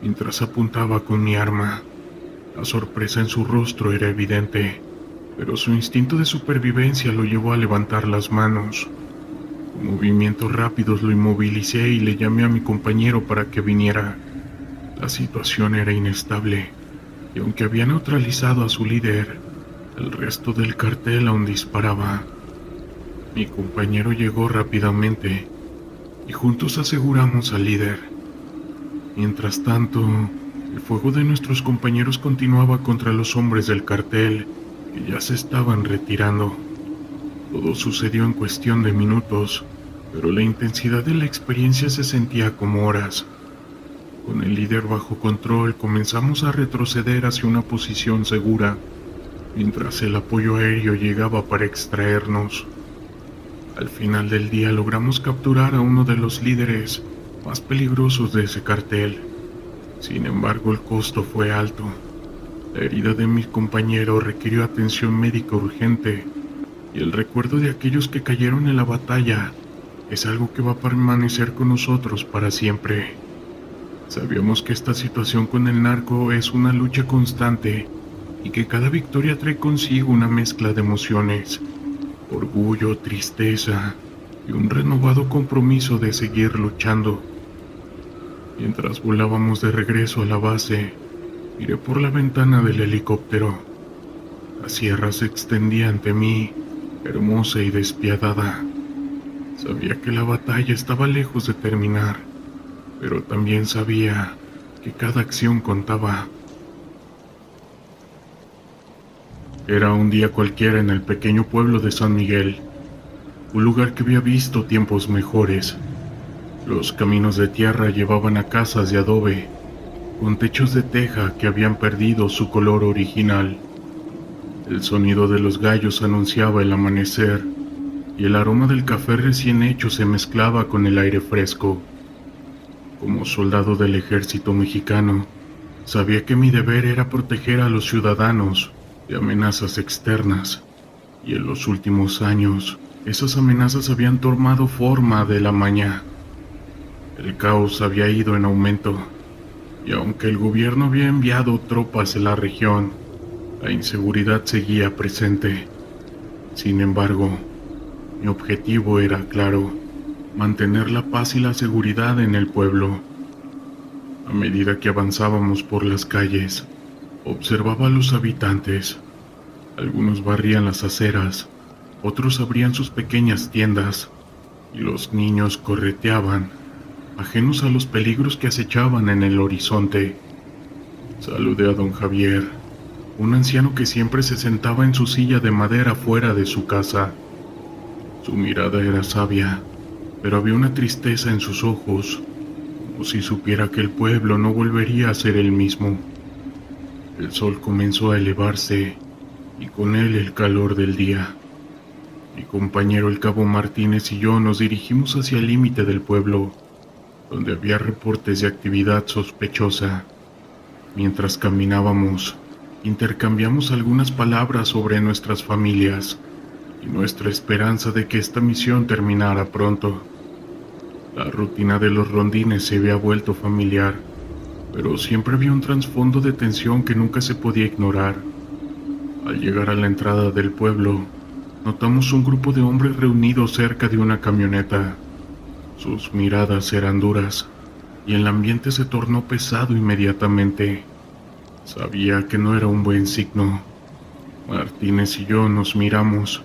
mientras apuntaba con mi arma. La sorpresa en su rostro era evidente, pero su instinto de supervivencia lo llevó a levantar las manos. Con movimientos rápidos lo inmovilicé y le llamé a mi compañero para que viniera. La situación era inestable, y aunque había neutralizado a su líder, el resto del cartel aún disparaba. Mi compañero llegó rápidamente, y juntos aseguramos al líder. Mientras tanto, el fuego de nuestros compañeros continuaba contra los hombres del cartel, que ya se estaban retirando. Todo sucedió en cuestión de minutos, pero la intensidad de la experiencia se sentía como horas. Con el líder bajo control, comenzamos a retroceder hacia una posición segura, mientras el apoyo aéreo llegaba para extraernos. Al final del día logramos capturar a uno de los líderes más peligrosos de ese cartel. Sin embargo, el costo fue alto. La herida de mi compañero requirió atención médica urgente, y el recuerdo de aquellos que cayeron en la batalla es algo que va a permanecer con nosotros para siempre. Sabíamos que esta situación con el narco es una lucha constante y que cada victoria trae consigo una mezcla de emociones, orgullo, tristeza y un renovado compromiso de seguir luchando. Mientras volábamos de regreso a la base, miré por la ventana del helicóptero. La sierra se extendía ante mí, hermosa y despiadada. Sabía que la batalla estaba lejos de terminar, pero también sabía que cada acción contaba. Era un día cualquiera en el pequeño pueblo de San Miguel, un lugar que había visto tiempos mejores. Los caminos de tierra llevaban a casas de adobe, con techos de teja que habían perdido su color original. El sonido de los gallos anunciaba el amanecer, y el aroma del café recién hecho se mezclaba con el aire fresco. Como soldado del ejército mexicano, sabía que mi deber era proteger a los ciudadanos de amenazas externas, y en los últimos años, esas amenazas habían tomado forma de la maña. El caos había ido en aumento, y aunque el gobierno había enviado tropas en la región, la inseguridad seguía presente. Sin embargo, mi objetivo era claro: mantener la paz y la seguridad en el pueblo. A medida que avanzábamos por las calles, Observaba a los habitantes. Algunos barrían las aceras, otros abrían sus pequeñas tiendas, y los niños correteaban, ajenos a los peligros que acechaban en el horizonte. Saludé a don Javier, un anciano que siempre se sentaba en su silla de madera fuera de su casa. Su mirada era sabia, pero había una tristeza en sus ojos, como si supiera que el pueblo no volvería a ser el mismo. El sol comenzó a elevarse, y con él el calor del día. Mi compañero el cabo Martínez y yo nos dirigimos hacia el límite del pueblo, donde había reportes de actividad sospechosa. Mientras caminábamos, intercambiamos algunas palabras sobre nuestras familias y nuestra esperanza de que esta misión terminara pronto. La rutina de los rondines se había vuelto familiar, pero siempre había un trasfondo de tensión que nunca se podía ignorar. Al llegar a la entrada del pueblo, notamos un grupo de hombres reunidos cerca de una camioneta. Sus miradas eran duras, y el ambiente se tornó pesado inmediatamente. Sabía que no era un buen signo. Martínez y yo nos miramos,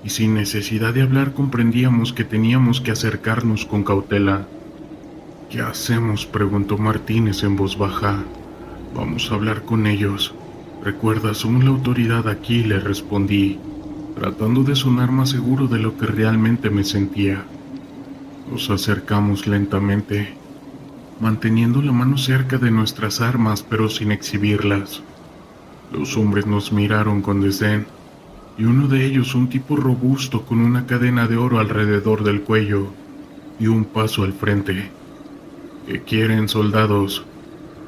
y sin necesidad de hablar comprendíamos que teníamos que acercarnos con cautela. «¿Qué hacemos?», preguntó Martínez en voz baja. «Vamos a hablar con ellos. Recuerda, somos la autoridad aquí», le respondí, tratando de sonar más seguro de lo que realmente me sentía. Nos acercamos lentamente, manteniendo la mano cerca de nuestras armas pero sin exhibirlas. Los hombres nos miraron con desdén, y uno de ellos, un tipo robusto con una cadena de oro alrededor del cuello, dio un paso al frente. «¿Qué quieren, soldados?»,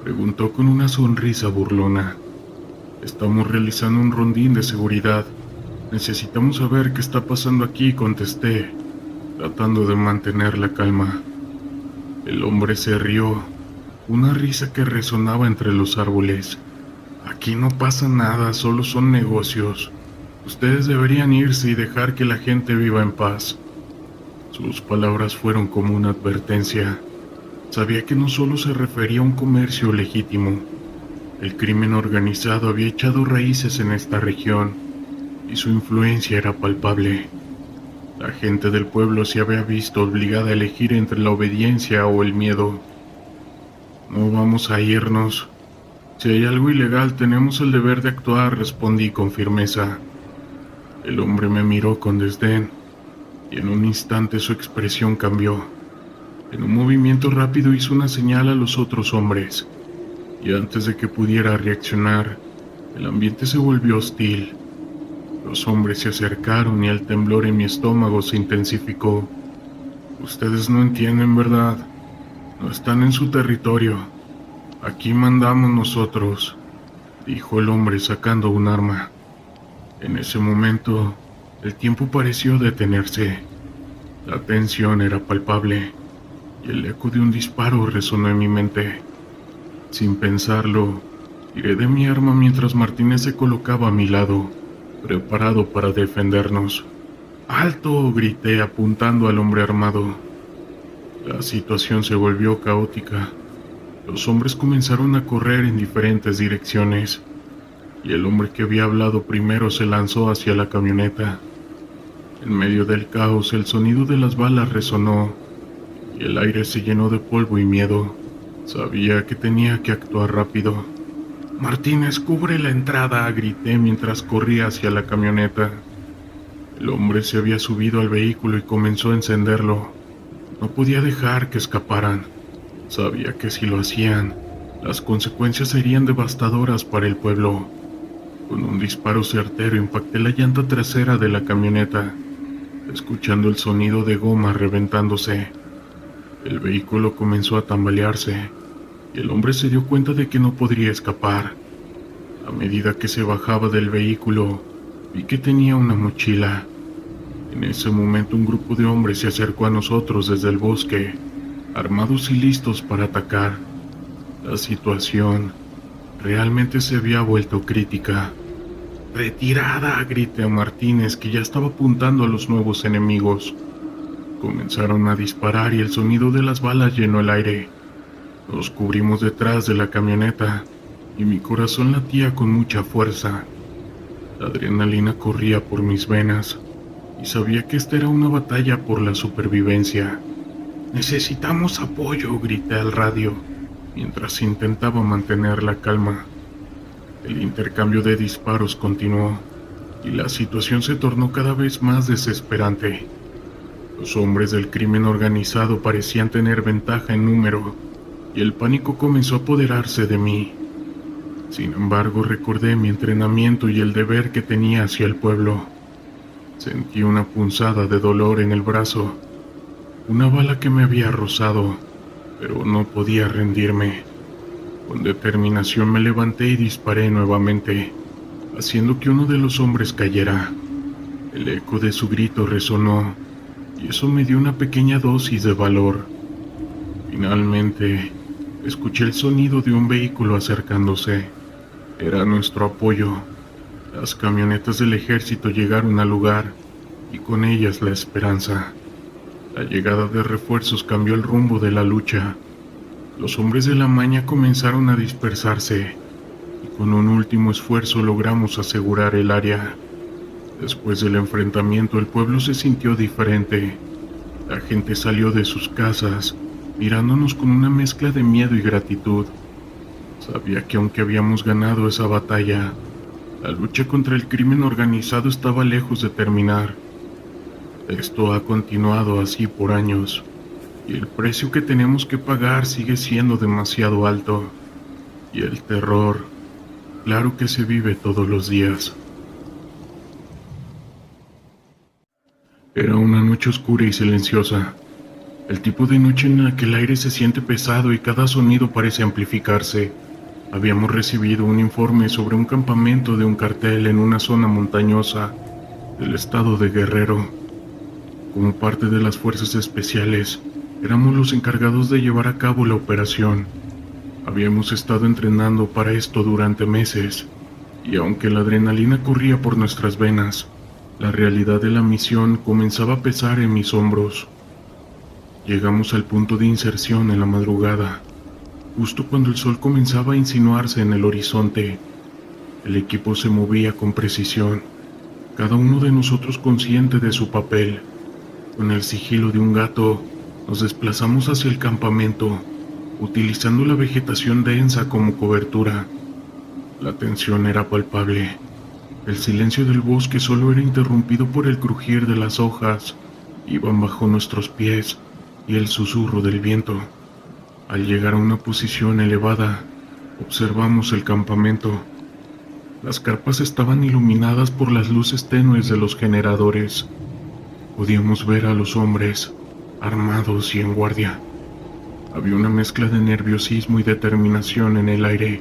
preguntó con una sonrisa burlona. «Estamos realizando un rondín de seguridad. Necesitamos saber qué está pasando aquí», contesté, tratando de mantener la calma. El hombre se rió, una risa que resonaba entre los árboles. «Aquí no pasa nada, solo son negocios. Ustedes deberían irse y dejar que la gente viva en paz». Sus palabras fueron como una advertencia. Sabía que no solo se refería a un comercio legítimo. El crimen organizado había echado raíces en esta región, y su influencia era palpable. La gente del pueblo se había visto obligada a elegir entre la obediencia o el miedo. «No vamos a irnos. Si hay algo ilegal, tenemos el deber de actuar», respondí con firmeza. El hombre me miró con desdén, y en un instante su expresión cambió. En un movimiento rápido hizo una señal a los otros hombres, y antes de que pudiera reaccionar, el ambiente se volvió hostil. Los hombres se acercaron y el temblor en mi estómago se intensificó. «Ustedes no entienden, ¿verdad? No están en su territorio. Aquí mandamos nosotros», dijo el hombre sacando un arma. En ese momento, el tiempo pareció detenerse. La tensión era palpable, y el eco de un disparo resonó en mi mente. Sin pensarlo, tiré de mi arma mientras Martínez se colocaba a mi lado, preparado para defendernos. «¡Alto!», grité apuntando al hombre armado. La situación se volvió caótica. Los hombres comenzaron a correr en diferentes direcciones, y el hombre que había hablado primero se lanzó hacia la camioneta. En medio del caos, el sonido de las balas resonó, y el aire se llenó de polvo y miedo. Sabía que tenía que actuar rápido. «Martínez, cubre la entrada», grité mientras corría hacia la camioneta. El hombre se había subido al vehículo y comenzó a encenderlo. No podía dejar que escaparan. Sabía que si lo hacían, las consecuencias serían devastadoras para el pueblo. Con un disparo certero impacté la llanta trasera de la camioneta, escuchando el sonido de goma reventándose. El vehículo comenzó a tambalearse, y el hombre se dio cuenta de que no podría escapar. A medida que se bajaba del vehículo, vi que tenía una mochila. En ese momento un grupo de hombres se acercó a nosotros desde el bosque, armados y listos para atacar. La situación realmente se había vuelto crítica. «¡Retirada!», grité a Martínez, que ya estaba apuntando a los nuevos enemigos. Comenzaron a disparar y el sonido de las balas llenó el aire. Nos cubrimos detrás de la camioneta, y mi corazón latía con mucha fuerza. La adrenalina corría por mis venas y sabía que esta era una batalla por la supervivencia. «Necesitamos apoyo», grité al radio, mientras intentaba mantener la calma. El intercambio de disparos continuó, y la situación se tornó cada vez más desesperante. Los hombres del crimen organizado parecían tener ventaja en número, y el pánico comenzó a apoderarse de mí. Sin embargo, recordé mi entrenamiento y el deber que tenía hacia el pueblo. Sentí una punzada de dolor en el brazo, una bala que me había rozado, pero no podía rendirme. Con determinación me levanté y disparé nuevamente, haciendo que uno de los hombres cayera. El eco de su grito resonó, y eso me dio una pequeña dosis de valor. Finalmente, escuché el sonido de un vehículo acercándose. Era nuestro apoyo. Las camionetas del ejército llegaron al lugar, y con ellas la esperanza. La llegada de refuerzos cambió el rumbo de la lucha. Los hombres de la maña comenzaron a dispersarse, y con un último esfuerzo logramos asegurar el área. Después del enfrentamiento, el pueblo se sintió diferente. La gente salió de sus casas, mirándonos con una mezcla de miedo y gratitud. Sabía que aunque habíamos ganado esa batalla, la lucha contra el crimen organizado estaba lejos de terminar. Esto ha continuado así por años, y el precio que tenemos que pagar sigue siendo demasiado alto. Y el terror, claro que se vive todos los días. Era una noche oscura y silenciosa, el tipo de noche en la que el aire se siente pesado y cada sonido parece amplificarse. Habíamos recibido un informe sobre un campamento de un cartel en una zona montañosa del estado de Guerrero. Como parte de las fuerzas especiales, éramos los encargados de llevar a cabo la operación. Habíamos estado entrenando para esto durante meses, y aunque la adrenalina corría por nuestras venas, la realidad de la misión comenzaba a pesar en mis hombros. Llegamos al punto de inserción en la madrugada, justo cuando el sol comenzaba a insinuarse en el horizonte. El equipo se movía con precisión, cada uno de nosotros consciente de su papel. Con el sigilo de un gato, nos desplazamos hacia el campamento, utilizando la vegetación densa como cobertura. La tensión era palpable. El silencio del bosque solo era interrumpido por el crujir de las hojas, iban bajo nuestros pies, y el susurro del viento. Al llegar a una posición elevada, observamos el campamento. Las carpas estaban iluminadas por las luces tenues de los generadores. Podíamos ver a los hombres, armados y en guardia. Había una mezcla de nerviosismo y determinación en el aire.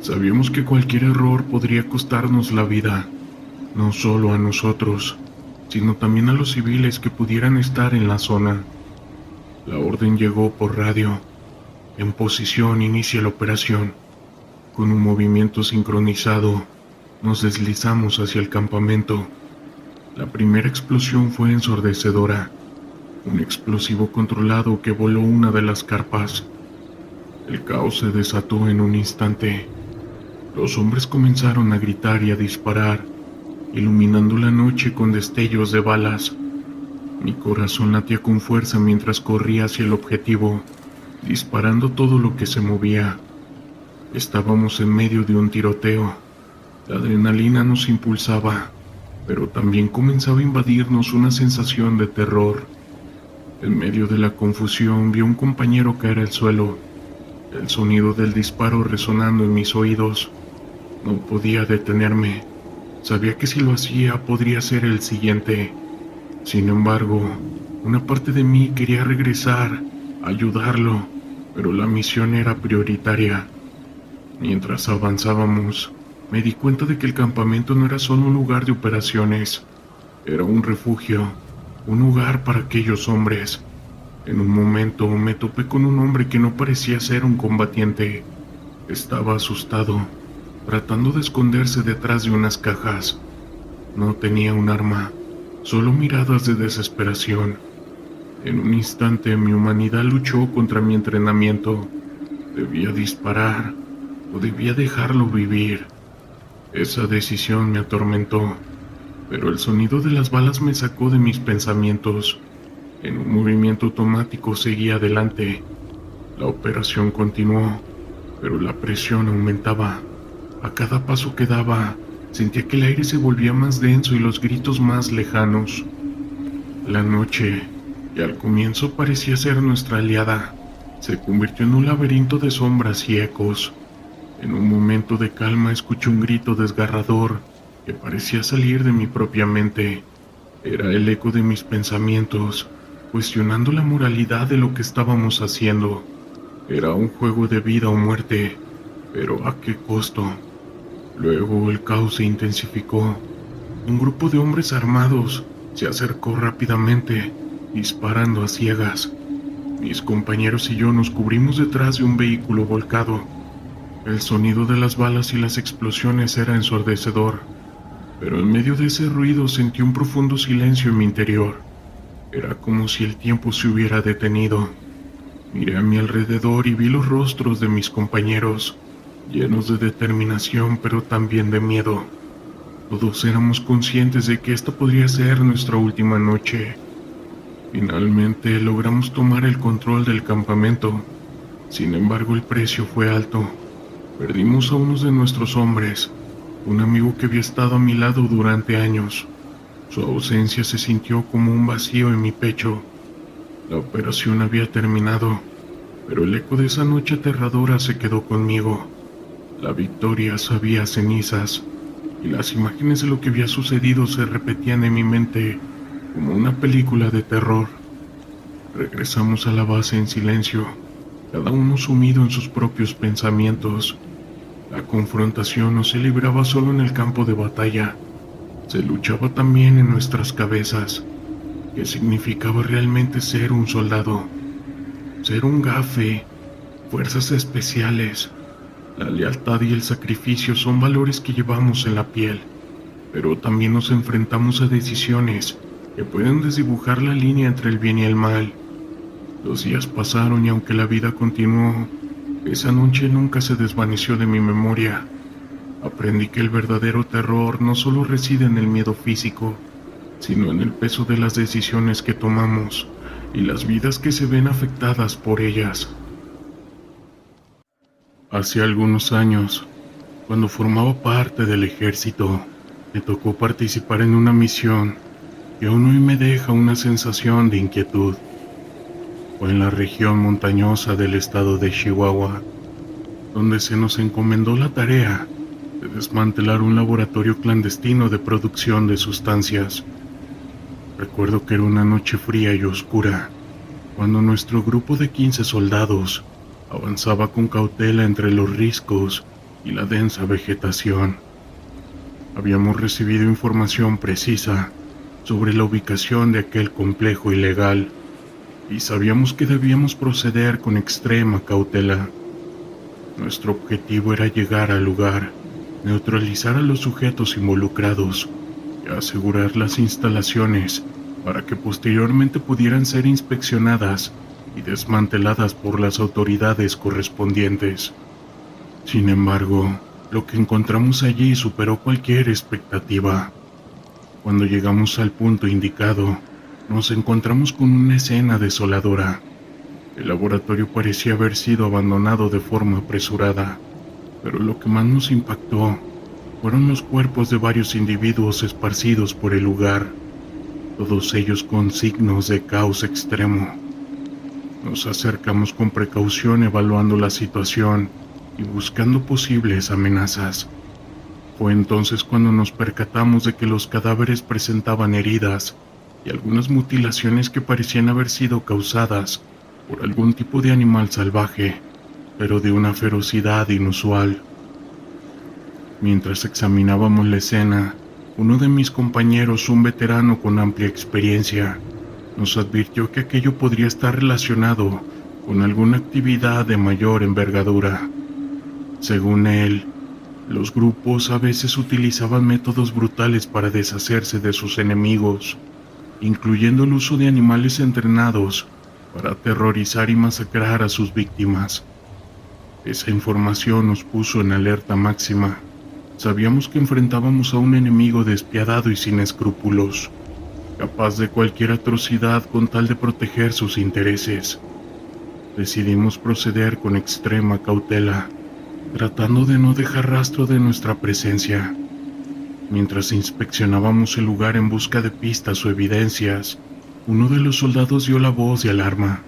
Sabíamos que cualquier error podría costarnos la vida, no solo a nosotros, sino también a los civiles que pudieran estar en la zona. La orden llegó por radio. En posición, inicia la operación. Con un movimiento sincronizado, nos deslizamos hacia el campamento. La primera explosión fue ensordecedora. Un explosivo controlado que voló una de las carpas. El caos se desató en un instante. Los hombres comenzaron a gritar y a disparar, iluminando la noche con destellos de balas. Mi corazón latía con fuerza mientras corría hacia el objetivo, disparando todo lo que se movía. Estábamos en medio de un tiroteo. La adrenalina nos impulsaba, pero también comenzaba a invadirnos una sensación de terror. En medio de la confusión vi a un compañero caer al suelo, el sonido del disparo resonando en mis oídos. No podía detenerme. Sabía que si lo hacía podría ser el siguiente. Sin embargo, una parte de mí quería regresar, ayudarlo, pero la misión era prioritaria. Mientras avanzábamos, me di cuenta de que el campamento no era solo un lugar de operaciones, era un refugio, un lugar para aquellos hombres. En un momento me topé con un hombre que no parecía ser un combatiente. Estaba asustado, tratando de esconderse detrás de unas cajas. No tenía un arma, solo miradas de desesperación. En un instante mi humanidad luchó contra mi entrenamiento. Debía disparar, o debía dejarlo vivir. Esa decisión me atormentó, pero el sonido de las balas me sacó de mis pensamientos. En un movimiento automático seguí adelante. La operación continuó, pero la presión aumentaba. A cada paso que daba, sentía que el aire se volvía más denso y los gritos más lejanos. La noche, que al comienzo parecía ser nuestra aliada, se convirtió en un laberinto de sombras y ecos. En un momento de calma escuché un grito desgarrador que parecía salir de mi propia mente. Era el eco de mis pensamientos, cuestionando la moralidad de lo que estábamos haciendo. Era un juego de vida o muerte, pero ¿a qué costo? Luego el caos se intensificó. Un grupo de hombres armados se acercó rápidamente, disparando a ciegas. Mis compañeros y yo nos cubrimos detrás de un vehículo volcado. El sonido de las balas y las explosiones era ensordecedor, pero en medio de ese ruido sentí un profundo silencio en mi interior. Era como si el tiempo se hubiera detenido. Miré a mi alrededor y vi los rostros de mis compañeros, llenos de determinación pero también de miedo. Todos éramos conscientes de que esta podría ser nuestra última noche. Finalmente logramos tomar el control del campamento. Sin embargo, el precio fue alto. Perdimos a uno de nuestros hombres, un amigo que había estado a mi lado durante años. Su ausencia se sintió como un vacío en mi pecho. La operación había terminado, pero el eco de esa noche aterradora se quedó conmigo. La victoria sabía a cenizas, y las imágenes de lo que había sucedido se repetían en mi mente como una película de terror. Regresamos a la base en silencio, cada uno sumido en sus propios pensamientos. La confrontación no se libraba solo en el campo de batalla, se luchaba también en nuestras cabezas. ¿Qué significaba realmente ser un soldado? Ser un gafe, fuerzas especiales. La lealtad y el sacrificio son valores que llevamos en la piel, pero también nos enfrentamos a decisiones que pueden desdibujar la línea entre el bien y el mal. Los días pasaron y aunque la vida continuó, esa noche nunca se desvaneció de mi memoria. Aprendí que el verdadero terror no solo reside en el miedo físico, sino en el peso de las decisiones que tomamos y las vidas que se ven afectadas por ellas. Hace algunos años, cuando formaba parte del ejército, me tocó participar en una misión que aún hoy me deja una sensación de inquietud. Fue en la región montañosa del estado de Chihuahua, donde se nos encomendó la tarea de desmantelar un laboratorio clandestino de producción de sustancias. Recuerdo que era una noche fría y oscura, cuando nuestro grupo de 15 soldados avanzaba con cautela entre los riscos y la densa vegetación. Habíamos recibido información precisa sobre la ubicación de aquel complejo ilegal y sabíamos que debíamos proceder con extrema cautela. Nuestro objetivo era llegar al lugar, neutralizar a los sujetos involucrados y asegurar las instalaciones para que posteriormente pudieran ser inspeccionadas y desmanteladas por las autoridades correspondientes. Sin embargo, lo que encontramos allí superó cualquier expectativa. Cuando llegamos al punto indicado, nos encontramos con una escena desoladora. El laboratorio parecía haber sido abandonado de forma apresurada, pero lo que más nos impactó fueron los cuerpos de varios individuos esparcidos por el lugar, todos ellos con signos de caos extremo. Nos acercamos con precaución evaluando la situación y buscando posibles amenazas. Fue entonces cuando nos percatamos de que los cadáveres presentaban heridas y algunas mutilaciones que parecían haber sido causadas por algún tipo de animal salvaje, pero de una ferocidad inusual. Mientras examinábamos la escena, uno de mis compañeros, un veterano con amplia experiencia, nos advirtió que aquello podría estar relacionado con alguna actividad de mayor envergadura. Según él, los grupos a veces utilizaban métodos brutales para deshacerse de sus enemigos, incluyendo el uso de animales entrenados para aterrorizar y masacrar a sus víctimas. Esa información nos puso en alerta máxima. Sabíamos que enfrentábamos a un enemigo despiadado y sin escrúpulos, capaz de cualquier atrocidad con tal de proteger sus intereses. Decidimos proceder con extrema cautela, tratando de no dejar rastro de nuestra presencia. Mientras inspeccionábamos el lugar en busca de pistas o evidencias, uno de los soldados dio la voz de alarma.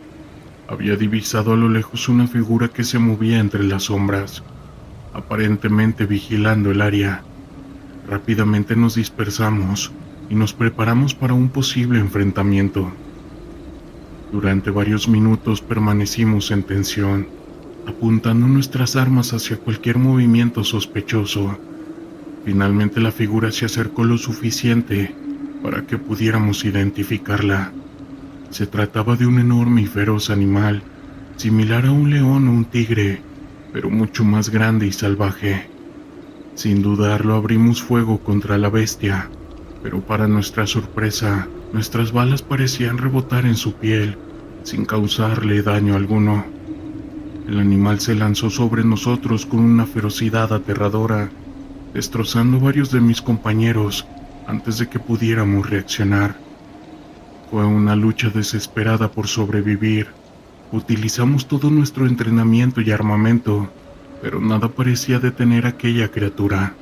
Había divisado a lo lejos una figura que se movía entre las sombras, aparentemente vigilando el área. Rápidamente nos dispersamos y nos preparamos para un posible enfrentamiento. Durante varios minutos permanecimos en tensión, apuntando nuestras armas hacia cualquier movimiento sospechoso. Finalmente la figura se acercó lo suficiente para que pudiéramos identificarla. Se trataba de un enorme y feroz animal, similar a un león o un tigre, pero mucho más grande y salvaje. Sin dudarlo abrimos fuego contra la bestia, pero para nuestra sorpresa, nuestras balas parecían rebotar en su piel, sin causarle daño alguno. El animal se lanzó sobre nosotros con una ferocidad aterradora, destrozando varios de mis compañeros antes de que pudiéramos reaccionar. Fue una lucha desesperada por sobrevivir. Utilizamos todo nuestro entrenamiento y armamento, pero nada parecía detener a aquella criatura.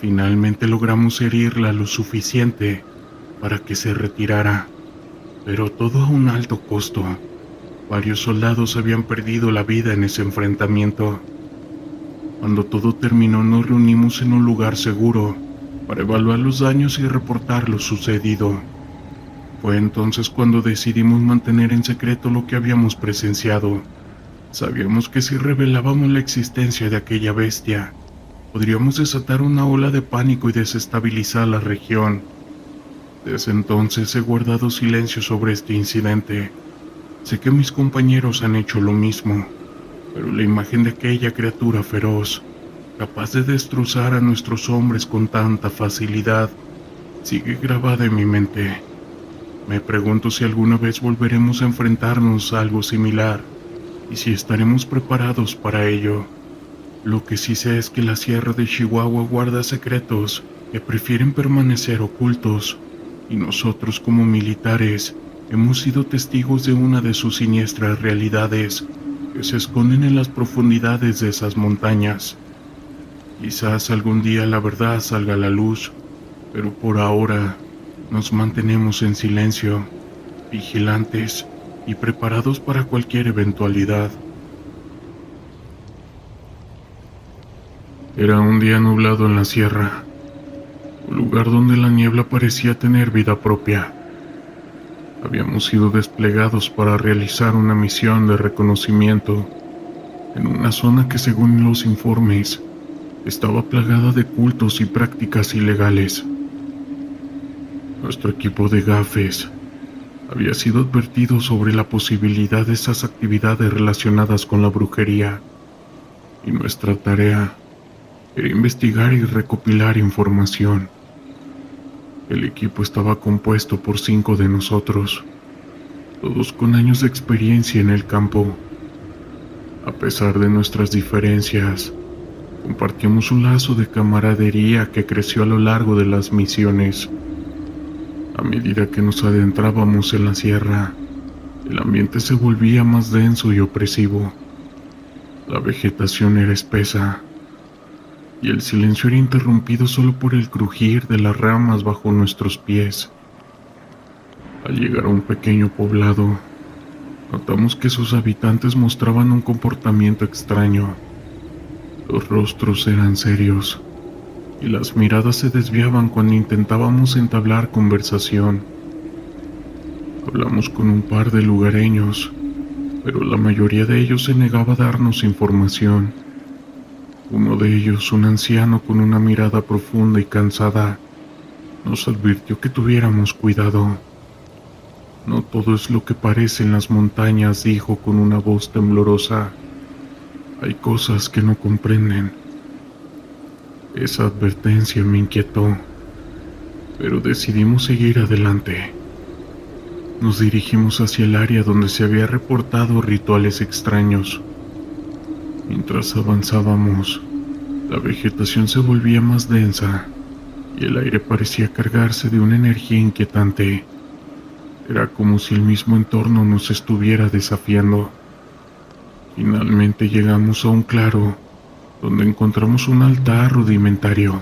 Finalmente logramos herirla lo suficiente para que se retirara, pero todo a un alto costo. Varios soldados habían perdido la vida en ese enfrentamiento. Cuando todo terminó, nos reunimos en un lugar seguro para evaluar los daños y reportar lo sucedido. Fue entonces cuando decidimos mantener en secreto lo que habíamos presenciado. Sabíamos que si revelábamos la existencia de aquella bestia, podríamos desatar una ola de pánico y desestabilizar la región. Desde entonces he guardado silencio sobre este incidente. Sé que mis compañeros han hecho lo mismo, pero la imagen de aquella criatura feroz, capaz de destrozar a nuestros hombres con tanta facilidad, sigue grabada en mi mente. Me pregunto si alguna vez volveremos a enfrentarnos a algo similar y si estaremos preparados para ello. Lo que sí sé es que la Sierra de Chihuahua guarda secretos que prefieren permanecer ocultos, y nosotros como militares hemos sido testigos de una de sus siniestras realidades que se esconden en las profundidades de esas montañas. Quizás algún día la verdad salga a la luz, pero por ahora nos mantenemos en silencio, vigilantes y preparados para cualquier eventualidad. Era un día nublado en la sierra, un lugar donde la niebla parecía tener vida propia. Habíamos sido desplegados para realizar una misión de reconocimiento en una zona que, según los informes, estaba plagada de cultos y prácticas ilegales. Nuestro equipo de gafes había sido advertido sobre la posibilidad de esas actividades relacionadas con la brujería, y nuestra tarea era investigar y recopilar información. El equipo estaba compuesto por 5 de nosotros, todos con años de experiencia en el campo. A pesar de nuestras diferencias, compartíamos un lazo de camaradería que creció a lo largo de las misiones. A medida que nos adentrábamos en la sierra, el ambiente se volvía más denso y opresivo. La vegetación era espesa, y el silencio era interrumpido solo por el crujir de las ramas bajo nuestros pies. Al llegar a un pequeño poblado, notamos que sus habitantes mostraban un comportamiento extraño. Los rostros eran serios, y las miradas se desviaban cuando intentábamos entablar conversación. Hablamos con un par de lugareños, pero la mayoría de ellos se negaba a darnos información. Uno de ellos, un anciano con una mirada profunda y cansada, nos advirtió que tuviéramos cuidado. No todo es lo que parece en las montañas, dijo con una voz temblorosa. Hay cosas que no comprenden. Esa advertencia me inquietó, pero decidimos seguir adelante. Nos dirigimos hacia el área donde se había reportado rituales extraños. Mientras avanzábamos, la vegetación se volvía más densa y el aire parecía cargarse de una energía inquietante. Era como si el mismo entorno nos estuviera desafiando. Finalmente llegamos a un claro, donde encontramos un altar rudimentario.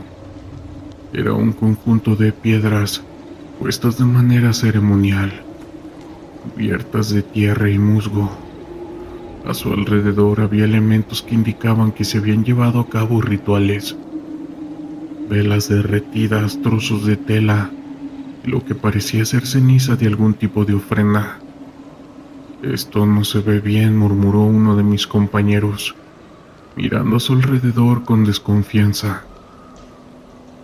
Era un conjunto de piedras puestas de manera ceremonial, cubiertas de tierra y musgo. A su alrededor había elementos que indicaban que se habían llevado a cabo rituales: velas derretidas, trozos de tela y lo que parecía ser ceniza de algún tipo de ofrenda. «Esto no se ve bien», murmuró uno de mis compañeros, mirando a su alrededor con desconfianza.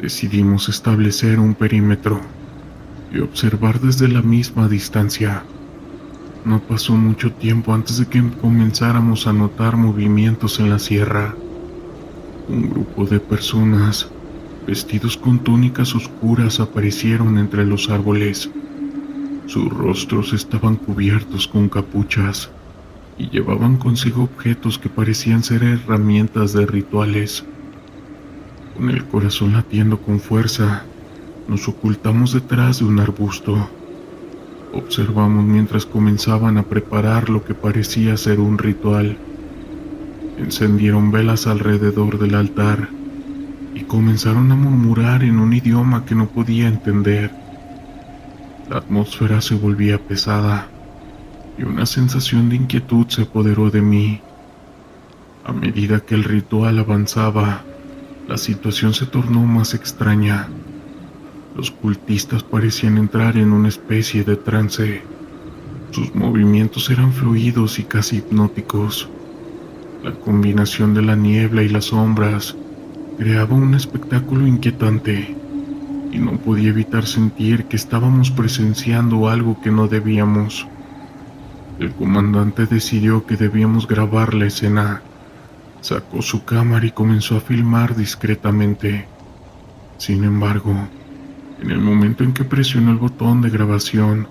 Decidimos establecer un perímetro y observar desde la misma distancia. No pasó mucho tiempo antes de que comenzáramos a notar movimientos en la sierra. Un grupo de personas, vestidos con túnicas oscuras, aparecieron entre los árboles. Sus rostros estaban cubiertos con capuchas y llevaban consigo objetos que parecían ser herramientas de rituales. Con el corazón latiendo con fuerza, nos ocultamos detrás de un arbusto. Observamos mientras comenzaban a preparar lo que parecía ser un ritual. Encendieron velas alrededor del altar y comenzaron a murmurar en un idioma que no podía entender. La atmósfera se volvía pesada y una sensación de inquietud se apoderó de mí. A medida que el ritual avanzaba, la situación se tornó más extraña. Los cultistas parecían entrar en una especie de trance. Sus movimientos eran fluidos y casi hipnóticos. La combinación de la niebla y las sombras creaba un espectáculo inquietante, y no podía evitar sentir que estábamos presenciando algo que no debíamos. El comandante decidió que debíamos grabar la escena. Sacó su cámara y comenzó a filmar discretamente. Sin embargo, en el momento en que presionó el botón de grabación,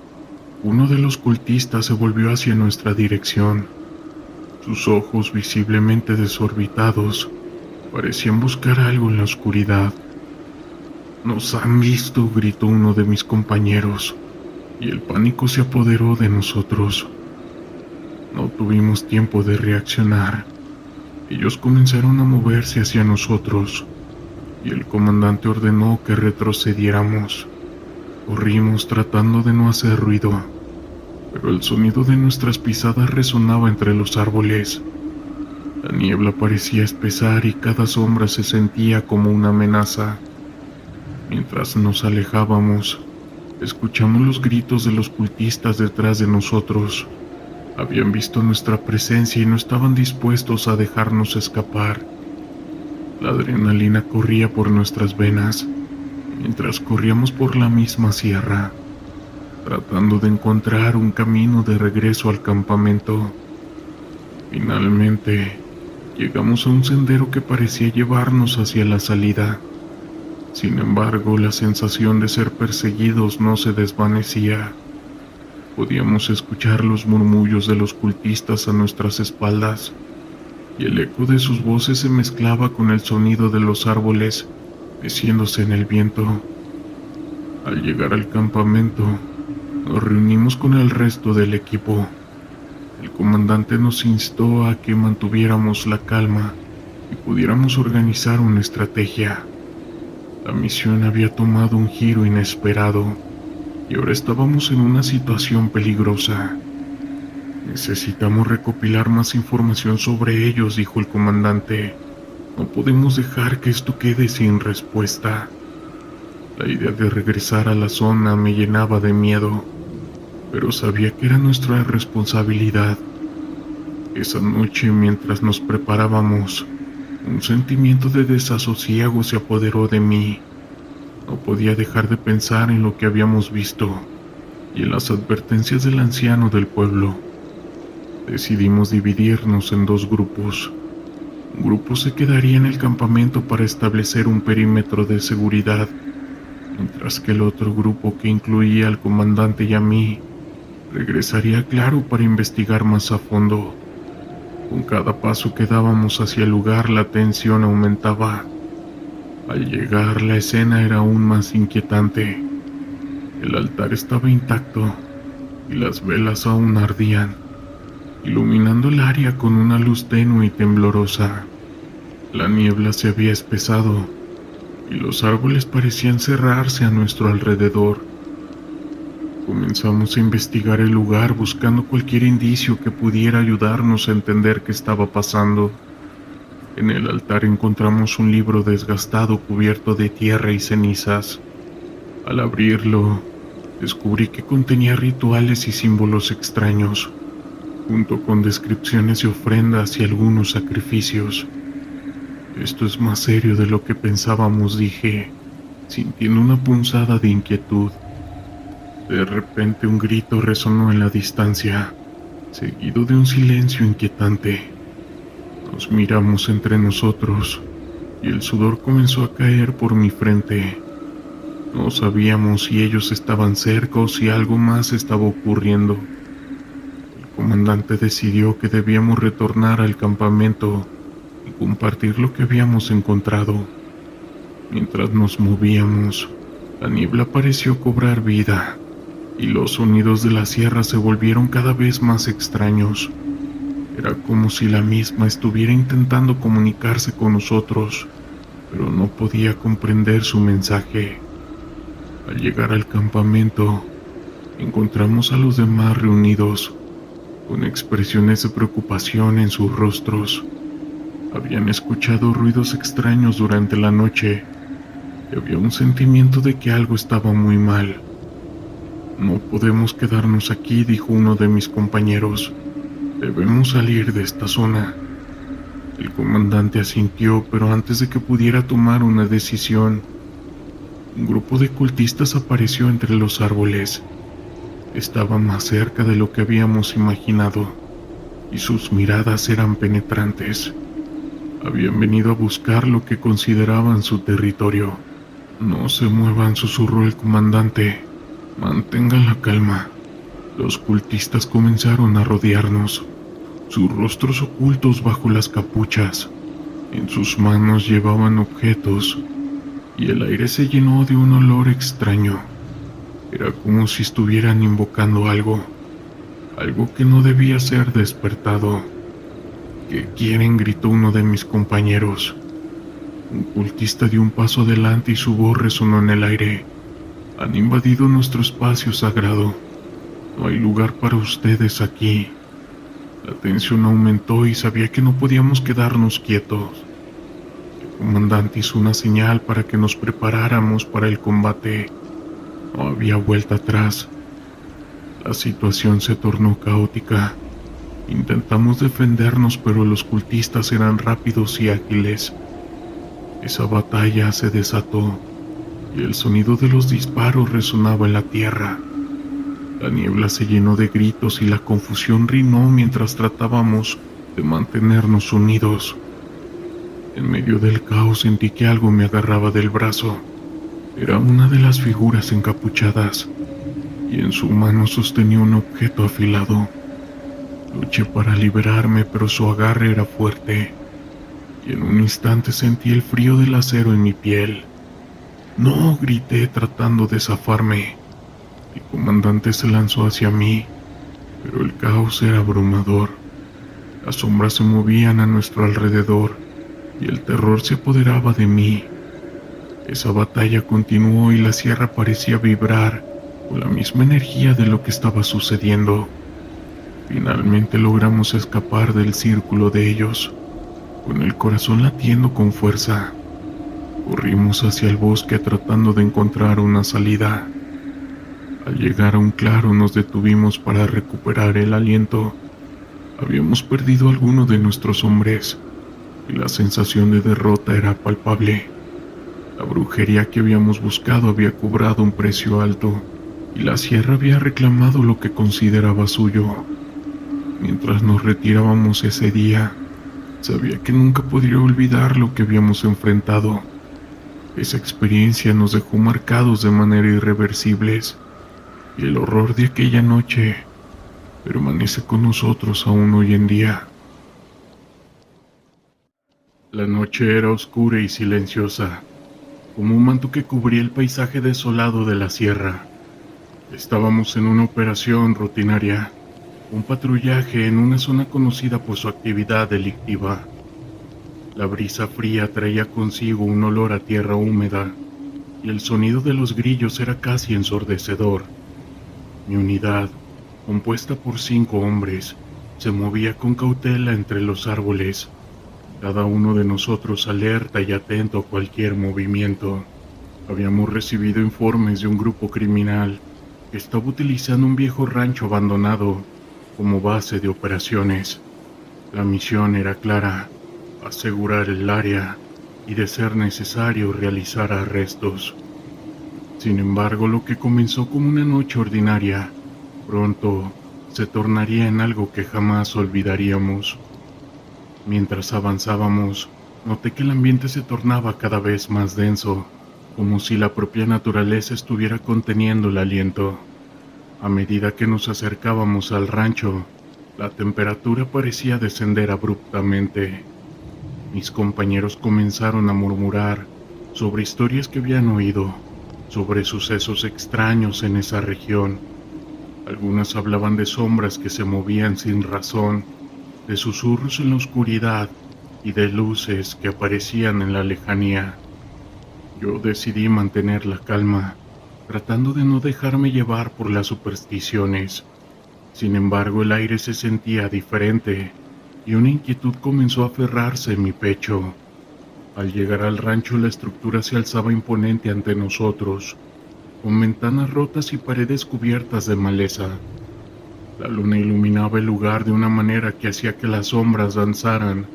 uno de los cultistas se volvió hacia nuestra dirección. Sus ojos, visiblemente desorbitados, parecían buscar algo en la oscuridad. «Nos han visto», gritó uno de mis compañeros, y el pánico se apoderó de nosotros. No tuvimos tiempo de reaccionar. Ellos comenzaron a moverse hacia nosotros, y el comandante ordenó que retrocediéramos. Corrimos tratando de no hacer ruido, pero el sonido de nuestras pisadas resonaba entre los árboles. La niebla parecía espesar y cada sombra se sentía como una amenaza. Mientras nos alejábamos, escuchamos los gritos de los cultistas detrás de nosotros. Habían visto nuestra presencia y no estaban dispuestos a dejarnos escapar. La adrenalina corría por nuestras venas mientras corríamos por la misma sierra, tratando de encontrar un camino de regreso al campamento. Finalmente, llegamos a un sendero que parecía llevarnos hacia la salida. Sin embargo, la sensación de ser perseguidos no se desvanecía. Podíamos escuchar los murmullos de los cultistas a nuestras espaldas, y el eco de sus voces se mezclaba con el sonido de los árboles meciéndose en el viento. Al llegar al campamento, nos reunimos con el resto del equipo. El comandante nos instó a que mantuviéramos la calma y pudiéramos organizar una estrategia. La misión había tomado un giro inesperado y ahora estábamos en una situación peligrosa. «Necesitamos recopilar más información sobre ellos», dijo el comandante. «No podemos dejar que esto quede sin respuesta». La idea de regresar a la zona me llenaba de miedo, pero sabía que era nuestra responsabilidad. Esa noche, mientras nos preparábamos, un sentimiento de desasosiego se apoderó de mí. No podía dejar de pensar en lo que habíamos visto y en las advertencias del anciano del pueblo. Decidimos dividirnos en dos grupos. Un grupo se quedaría en el campamento para establecer un perímetro de seguridad, mientras que el otro grupo, que incluía al comandante y a mí, regresaría a Claro para investigar más a fondo. Con cada paso que dábamos hacia el lugar, la tensión aumentaba. Al llegar, la escena era aún más inquietante. El altar estaba intacto y las velas aún ardían, iluminando el área con una luz tenue y temblorosa. La niebla se había espesado y los árboles parecían cerrarse a nuestro alrededor. Comenzamos a investigar el lugar buscando cualquier indicio que pudiera ayudarnos a entender qué estaba pasando. En el altar encontramos un libro desgastado cubierto de tierra y cenizas. Al abrirlo, descubrí que contenía rituales y símbolos extraños, junto con descripciones de ofrendas y algunos sacrificios. Esto es más serio de lo que pensábamos, dije, sintiendo una punzada de inquietud. De repente un grito resonó en la distancia, seguido de un silencio inquietante. Nos miramos entre nosotros y el sudor comenzó a caer por mi frente. No sabíamos si ellos estaban cerca o si algo más estaba ocurriendo. El comandante decidió que debíamos retornar al campamento y compartir lo que habíamos encontrado. Mientras nos movíamos, la niebla pareció cobrar vida y los sonidos de la sierra se volvieron cada vez más extraños. Era como si la misma estuviera intentando comunicarse con nosotros, pero no podía comprender su mensaje. Al llegar al campamento, encontramos a los demás reunidos, con expresiones de preocupación en sus rostros. Habían escuchado ruidos extraños durante la noche y había un sentimiento de que algo estaba muy mal. No podemos quedarnos aquí, dijo uno de mis compañeros. Debemos salir de esta zona. El comandante asintió, pero antes de que pudiera tomar una decisión, un grupo de cultistas apareció entre los árboles. Estaba más cerca de lo que habíamos imaginado, y sus miradas eran penetrantes. Habían venido a buscar lo que consideraban su territorio. No se muevan, susurró el comandante. Mantengan la calma. Los cultistas comenzaron a rodearnos, sus rostros ocultos bajo las capuchas. En sus manos llevaban objetos, y el aire se llenó de un olor extraño. Era como si estuvieran invocando algo que no debía ser despertado. ¿Qué quieren?, gritó uno de mis compañeros. Un cultista dio un paso adelante y su voz resonó en el aire. Han invadido nuestro espacio sagrado. No hay lugar para ustedes aquí. La tensión aumentó y sabía que no podíamos quedarnos quietos. El comandante hizo una señal para que nos preparáramos para el combate. No había vuelta atrás. La situación se tornó caótica. Intentamos defendernos, pero los cultistas eran rápidos y ágiles. Esa batalla se desató y el sonido de los disparos resonaba en la tierra. La niebla se llenó de gritos y la confusión reinó mientras tratábamos de mantenernos unidos. En medio del caos sentí que algo me agarraba del brazo. Era una de las figuras encapuchadas, y en su mano sostenía un objeto afilado. Luché para liberarme, pero su agarre era fuerte, y en un instante sentí el frío del acero en mi piel. ¡No!, grité tratando de zafarme. El comandante se lanzó hacia mí, pero el caos era abrumador. Las sombras se movían a nuestro alrededor y el terror se apoderaba de mí. Esa batalla continuó y la sierra parecía vibrar con la misma energía de lo que estaba sucediendo. Finalmente logramos escapar del círculo de ellos, con el corazón latiendo con fuerza. Corrimos hacia el bosque tratando de encontrar una salida. Al llegar a un claro nos detuvimos para recuperar el aliento. Habíamos perdido a alguno de nuestros hombres y la sensación de derrota era palpable. La brujería que habíamos buscado había cobrado un precio alto y la sierra había reclamado lo que consideraba suyo. Mientras nos retirábamos ese día, sabía que nunca podría olvidar lo que habíamos enfrentado. Esa experiencia nos dejó marcados de manera irreversibles, y el horror de aquella noche permanece con nosotros aún hoy en día. La noche era oscura y silenciosa, como un manto que cubría el paisaje desolado de la sierra. Estábamos en una operación rutinaria, un patrullaje en una zona conocida por su actividad delictiva. La brisa fría traía consigo un olor a tierra húmeda, y el sonido de los grillos era casi ensordecedor. Mi unidad, compuesta por 5 hombres, se movía con cautela entre los árboles, cada uno de nosotros alerta y atento a cualquier movimiento. Habíamos recibido informes de un grupo criminal que estaba utilizando un viejo rancho abandonado como base de operaciones. La misión era clara: asegurar el área y, de ser necesario, realizar arrestos. Sin embargo, lo que comenzó como una noche ordinaria, pronto se tornaría en algo que jamás olvidaríamos. Mientras avanzábamos, noté que el ambiente se tornaba cada vez más denso, como si la propia naturaleza estuviera conteniendo el aliento. A medida que nos acercábamos al rancho, la temperatura parecía descender abruptamente. Mis compañeros comenzaron a murmurar sobre historias que habían oído, sobre sucesos extraños en esa región. Algunas hablaban de sombras que se movían sin razón, de susurros en la oscuridad y de luces que aparecían en la lejanía. Yo decidí mantener la calma, tratando de no dejarme llevar por las supersticiones. Sin embargo, el aire se sentía diferente y una inquietud comenzó a aferrarse en mi pecho. Al llegar al rancho, la estructura se alzaba imponente ante nosotros, con ventanas rotas y paredes cubiertas de maleza. La luna iluminaba el lugar de una manera que hacía que las sombras danzaran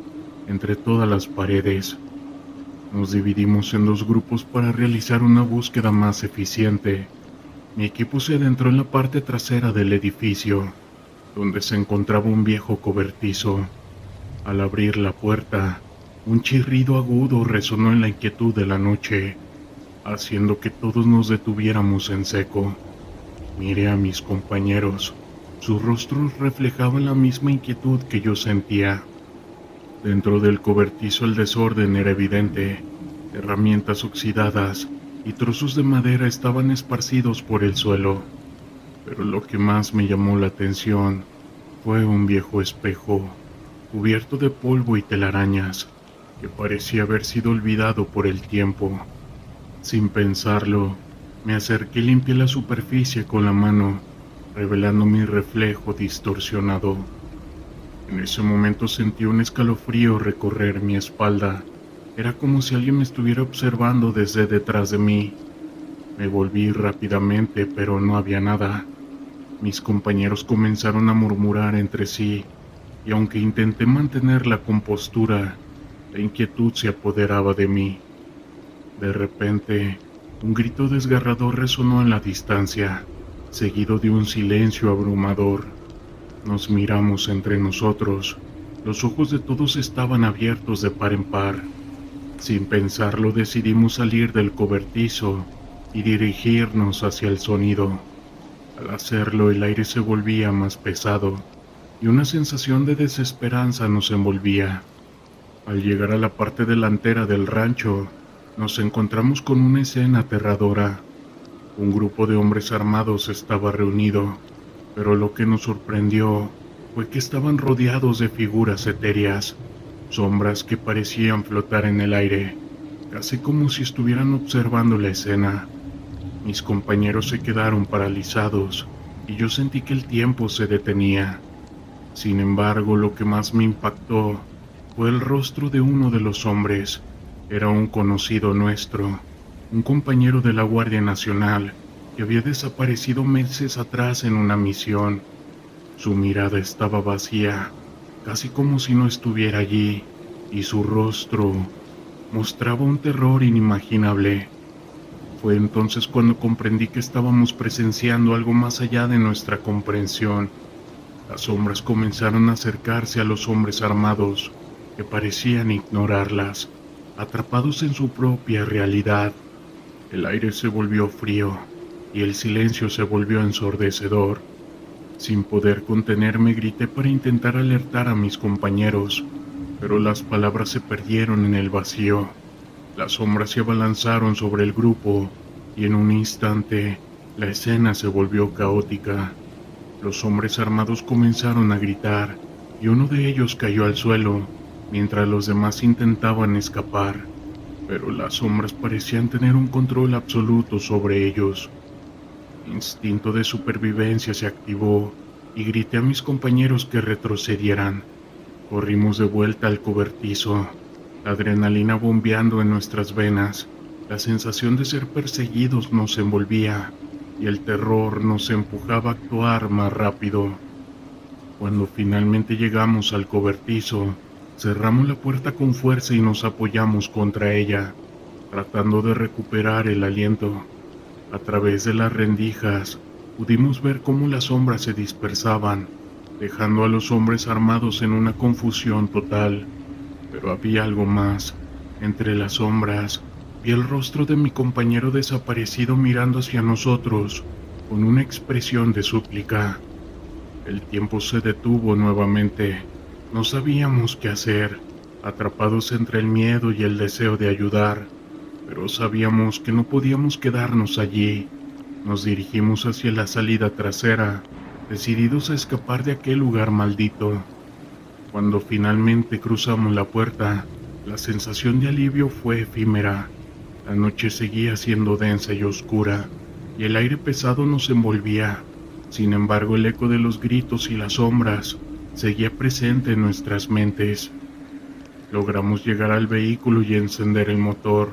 entre todas las paredes. Nos dividimos en 2 grupos para realizar una búsqueda más eficiente. Mi equipo se adentró en la parte trasera del edificio, donde se encontraba un viejo cobertizo. Al abrir la puerta, un chirrido agudo resonó en la inquietud de la noche, haciendo que todos nos detuviéramos en seco. Miré a mis compañeros. Sus rostros reflejaban la misma inquietud que yo sentía. Dentro del cobertizo el desorden era evidente. Herramientas oxidadas y trozos de madera estaban esparcidos por el suelo. Pero lo que más me llamó la atención fue un viejo espejo, cubierto de polvo y telarañas, que parecía haber sido olvidado por el tiempo. Sin pensarlo, me acerqué y limpié la superficie con la mano, revelando mi reflejo distorsionado. En ese momento sentí un escalofrío recorrer mi espalda. Era como si alguien me estuviera observando desde detrás de mí. Me volví rápidamente, pero no había nada. Mis compañeros comenzaron a murmurar entre sí, y aunque intenté mantener la compostura, la inquietud se apoderaba de mí. De repente, un grito desgarrador resonó en la distancia, seguido de un silencio abrumador. Nos miramos entre nosotros. Los ojos de todos estaban abiertos de par en par. Sin pensarlo, decidimos salir del cobertizo y dirigirnos hacia el sonido. Al hacerlo, el aire se volvía más pesado y una sensación de desesperanza nos envolvía. Al llegar a la parte delantera del rancho, nos encontramos con una escena aterradora. Un grupo de hombres armados estaba reunido, pero lo que nos sorprendió fue que estaban rodeados de figuras etéreas, sombras que parecían flotar en el aire, casi como si estuvieran observando la escena. Mis compañeros se quedaron paralizados y yo sentí que el tiempo se detenía. Sin embargo, lo que más me impactó fue el rostro de uno de los hombres. Era un conocido nuestro, un compañero de la Guardia Nacional que había desaparecido meses atrás en una misión. Su mirada estaba vacía, casi como si no estuviera allí, y su rostro mostraba un terror inimaginable. Fue entonces cuando comprendí que estábamos presenciando algo más allá de nuestra comprensión. Las sombras comenzaron a acercarse a los hombres armados, que parecían ignorarlas, atrapados en su propia realidad. El aire se volvió frío y el silencio se volvió ensordecedor. Sin poder contenerme, grité para intentar alertar a mis compañeros, pero las palabras se perdieron en el vacío. Las sombras se abalanzaron sobre el grupo y en un instante la escena se volvió caótica. Los hombres armados comenzaron a gritar y uno de ellos cayó al suelo mientras los demás intentaban escapar, pero las sombras parecían tener un control absoluto sobre ellos. Mi instinto de supervivencia se activó y grité a mis compañeros que retrocedieran. Corrimos de vuelta al cobertizo, la adrenalina bombeando en nuestras venas. La sensación de ser perseguidos nos envolvía y el terror nos empujaba a actuar más rápido. Cuando finalmente llegamos al cobertizo, cerramos la puerta con fuerza y nos apoyamos contra ella, tratando de recuperar el aliento. A través de las rendijas, pudimos ver cómo las sombras se dispersaban, dejando a los hombres armados en una confusión total. Pero había algo más. Entre las sombras, vi el rostro de mi compañero desaparecido mirando hacia nosotros, con una expresión de súplica. El tiempo se detuvo nuevamente. No sabíamos qué hacer, atrapados entre el miedo y el deseo de ayudar, pero sabíamos que no podíamos quedarnos allí. Nos dirigimos hacia la salida trasera, decididos a escapar de aquel lugar maldito. Cuando finalmente cruzamos la puerta, la sensación de alivio fue efímera. La noche seguía siendo densa y oscura, y el aire pesado nos envolvía. Sin embargo, el eco de los gritos y las sombras seguía presente en nuestras mentes. Logramos llegar al vehículo y encender el motor.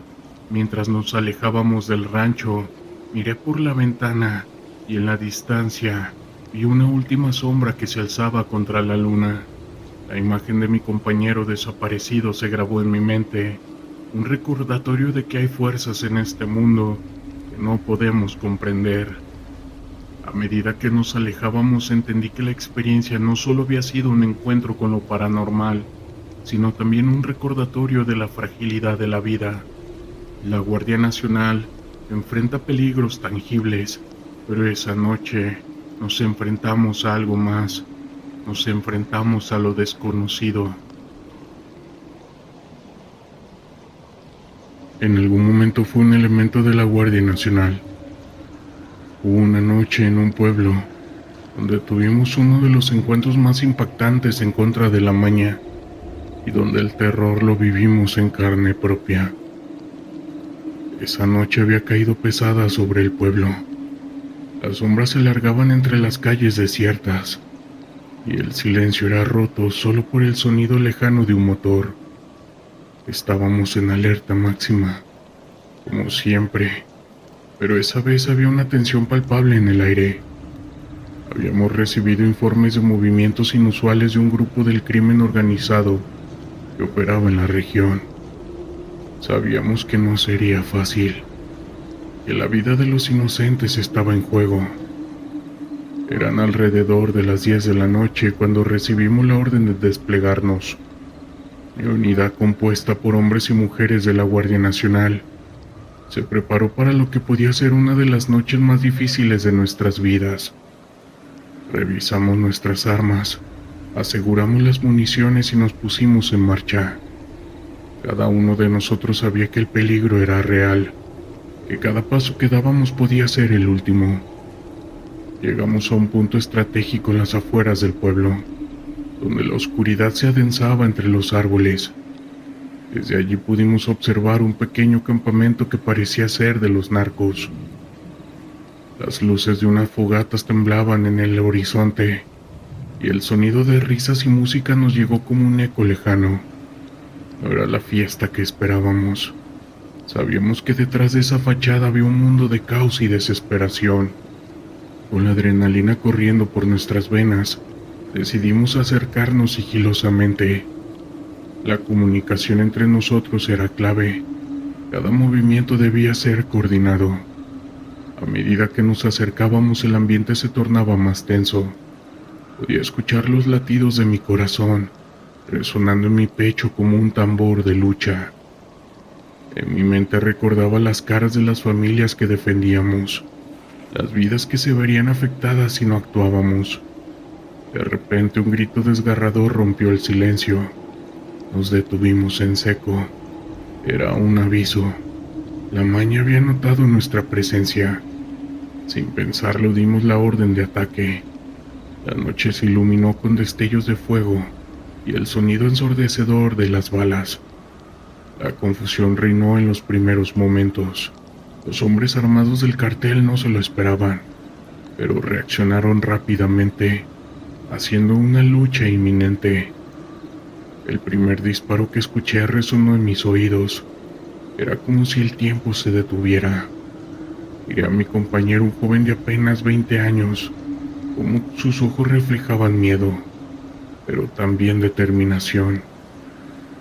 Mientras nos alejábamos del rancho, miré por la ventana y en la distancia vi una última sombra que se alzaba contra la luna. La imagen de mi compañero desaparecido se grabó en mi mente, un recordatorio de que hay fuerzas en este mundo que no podemos comprender. A medida que nos alejábamos entendí que la experiencia no solo había sido un encuentro con lo paranormal, sino también un recordatorio de la fragilidad de la vida. La Guardia Nacional enfrenta peligros tangibles, pero esa noche nos enfrentamos a algo más. Nos enfrentamos a lo desconocido. En algún momento fue un elemento de la Guardia Nacional. Hubo una noche en un pueblo donde tuvimos uno de los encuentros más impactantes en contra de la maña y donde el terror lo vivimos en carne propia. Esa noche había caído pesada sobre el pueblo. Las sombras se largaban entre las calles desiertas y el silencio era roto solo por el sonido lejano de un motor. Estábamos en alerta máxima, como siempre, pero esa vez había una tensión palpable en el aire. Habíamos recibido informes de movimientos inusuales de un grupo del crimen organizado que operaba en la región. Sabíamos que no sería fácil, que la vida de los inocentes estaba en juego. Eran alrededor de las 10 de la noche cuando recibimos la orden de desplegarnos. Mi unidad, compuesta por hombres y mujeres de la Guardia Nacional, se preparó para lo que podía ser una de las noches más difíciles de nuestras vidas. Revisamos nuestras armas, aseguramos las municiones y nos pusimos en marcha. Cada uno de nosotros sabía que el peligro era real, que cada paso que dábamos podía ser el último. Llegamos a un punto estratégico en las afueras del pueblo, donde la oscuridad se adensaba entre los árboles. Desde allí pudimos observar un pequeño campamento que parecía ser de los narcos. Las luces de unas fogatas temblaban en el horizonte, y el sonido de risas y música nos llegó como un eco lejano. No era la fiesta que esperábamos. Sabíamos que detrás de esa fachada había un mundo de caos y desesperación. Con la adrenalina corriendo por nuestras venas, decidimos acercarnos sigilosamente. La comunicación entre nosotros era clave. Cada movimiento debía ser coordinado. A medida que nos acercábamos, el ambiente se tornaba más tenso. Podía escuchar los latidos de mi corazón, resonando en mi pecho como un tambor de lucha. En mi mente recordaba las caras de las familias que defendíamos, las vidas que se verían afectadas si no actuábamos. De repente un grito desgarrador rompió el silencio. Nos detuvimos en seco. Era un aviso. La maña había notado nuestra presencia. Sin pensarlo dimos la orden de ataque. La noche se iluminó con destellos de fuego y el sonido ensordecedor de las balas. La confusión reinó en los primeros momentos. Los hombres armados del cartel no se lo esperaban, pero reaccionaron rápidamente, haciendo una lucha inminente. El primer disparo que escuché resonó en mis oídos. Era como si el tiempo se detuviera. Miré a mi compañero, un joven de apenas 20 años, como sus ojos reflejaban miedo, pero también determinación.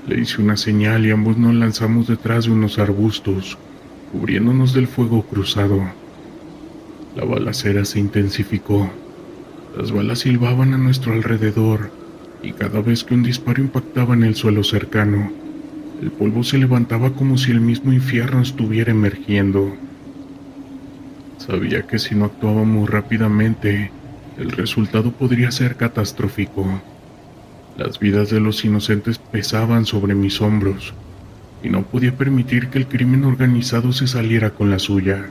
Le hice una señal y ambos nos lanzamos detrás de unos arbustos, cubriéndonos del fuego cruzado. La balacera se intensificó. Las balas silbaban a nuestro alrededor, y cada vez que un disparo impactaba en el suelo cercano, el polvo se levantaba como si el mismo infierno estuviera emergiendo. Sabía que si no actuábamos rápidamente, el resultado podría ser catastrófico. Las vidas de los inocentes pesaban sobre mis hombros, y no podía permitir que el crimen organizado se saliera con la suya.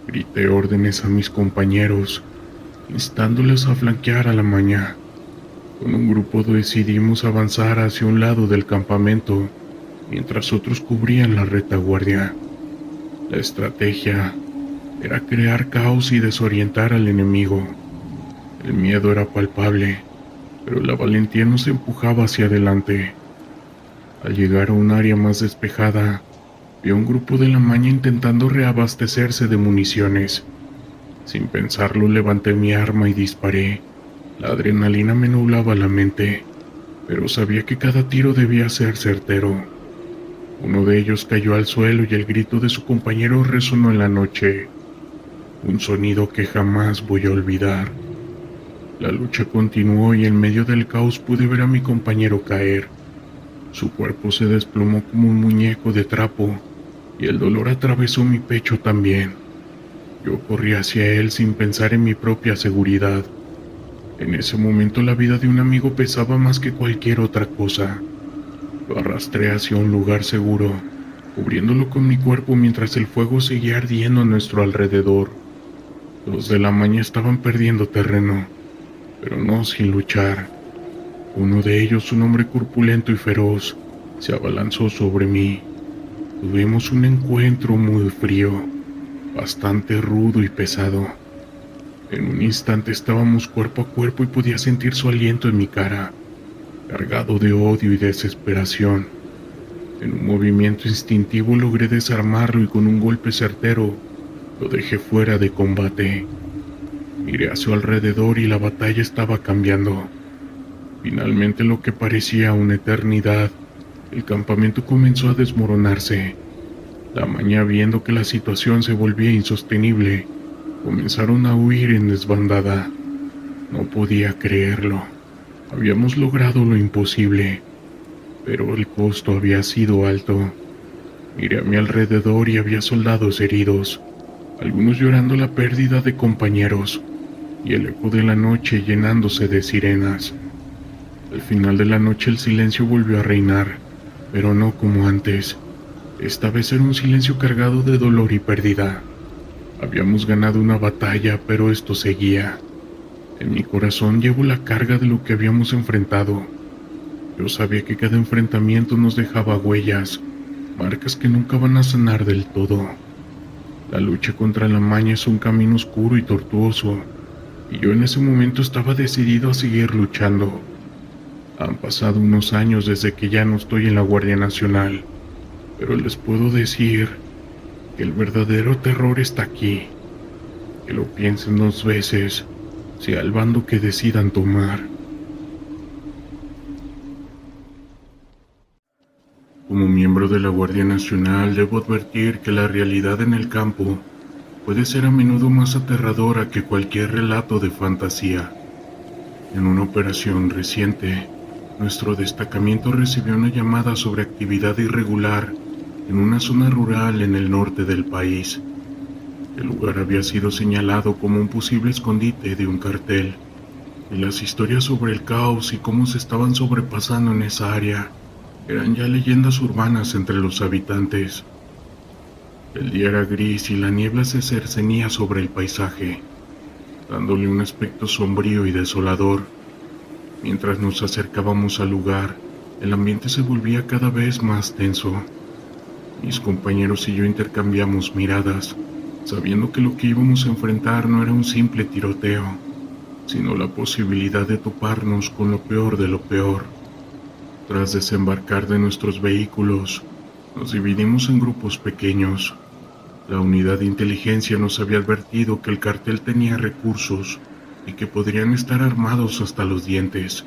Grité órdenes a mis compañeros, instándoles a flanquear a la maña. Con un grupo decidimos avanzar hacia un lado del campamento, mientras otros cubrían la retaguardia. La estrategia era crear caos y desorientar al enemigo. El miedo era palpable, pero la valentía nos empujaba hacia adelante. Al llegar a un área más despejada, vi a un grupo de la maña intentando reabastecerse de municiones. Sin pensarlo, levanté mi arma y disparé. La adrenalina me nublaba la mente, pero sabía que cada tiro debía ser certero. Uno de ellos cayó al suelo y el grito de su compañero resonó en la noche. Un sonido que jamás voy a olvidar. La lucha continuó y en medio del caos pude ver a mi compañero caer. Su cuerpo se desplomó como un muñeco de trapo y el dolor atravesó mi pecho también. Yo corrí hacia él sin pensar en mi propia seguridad. En ese momento la vida de un amigo pesaba más que cualquier otra cosa. Lo arrastré hacia un lugar seguro, cubriéndolo con mi cuerpo mientras el fuego seguía ardiendo a nuestro alrededor. Los de la maña estaban perdiendo terreno, pero no sin luchar. Uno de ellos, un hombre corpulento y feroz, se abalanzó sobre mí. Tuvimos un encuentro muy frío, bastante rudo y pesado. En un instante estábamos cuerpo a cuerpo y podía sentir su aliento en mi cara, cargado de odio y desesperación. En un movimiento instintivo logré desarmarlo y con un golpe certero lo dejé fuera de combate. Miré a su alrededor y la batalla estaba cambiando. Finalmente, lo que parecía una eternidad, el campamento comenzó a desmoronarse. La maña, viendo que la situación se volvía insostenible, comenzaron a huir en desbandada. No podía creerlo. Habíamos logrado lo imposible, pero el costo había sido alto. Miré a mi alrededor y había soldados heridos, algunos llorando la pérdida de compañeros, y el eco de la noche llenándose de sirenas. Al final de la noche el silencio volvió a reinar, pero no como antes. Esta vez era un silencio cargado de dolor y pérdida. Habíamos ganado una batalla, pero esto seguía. En mi corazón llevo la carga de lo que habíamos enfrentado. Yo sabía que cada enfrentamiento nos dejaba huellas, marcas que nunca van a sanar del todo. La lucha contra la maña es un camino oscuro y tortuoso, y yo en ese momento estaba decidido a seguir luchando. Han pasado unos años desde que ya no estoy en la Guardia Nacional, pero les puedo decir que el verdadero terror está aquí. Que lo piensen dos veces, sea el bando que decidan tomar. Como miembro de la Guardia Nacional, debo advertir que la realidad en el campo puede ser a menudo más aterradora que cualquier relato de fantasía. En una operación reciente, nuestro destacamento recibió una llamada sobre actividad irregular en una zona rural en el norte del país. El lugar había sido señalado como un posible escondite de un cartel, y las historias sobre el caos y cómo se estaban sobrepasando en esa área eran ya leyendas urbanas entre los habitantes. El día era gris y la niebla se cercenía sobre el paisaje, dándole un aspecto sombrío y desolador. Mientras nos acercábamos al lugar, el ambiente se volvía cada vez más tenso. Mis compañeros y yo intercambiamos miradas, sabiendo que lo que íbamos a enfrentar no era un simple tiroteo, sino la posibilidad de toparnos con lo peor de lo peor. Tras desembarcar de nuestros vehículos, nos dividimos en grupos pequeños. La unidad de inteligencia nos había advertido que el cartel tenía recursos y que podrían estar armados hasta los dientes.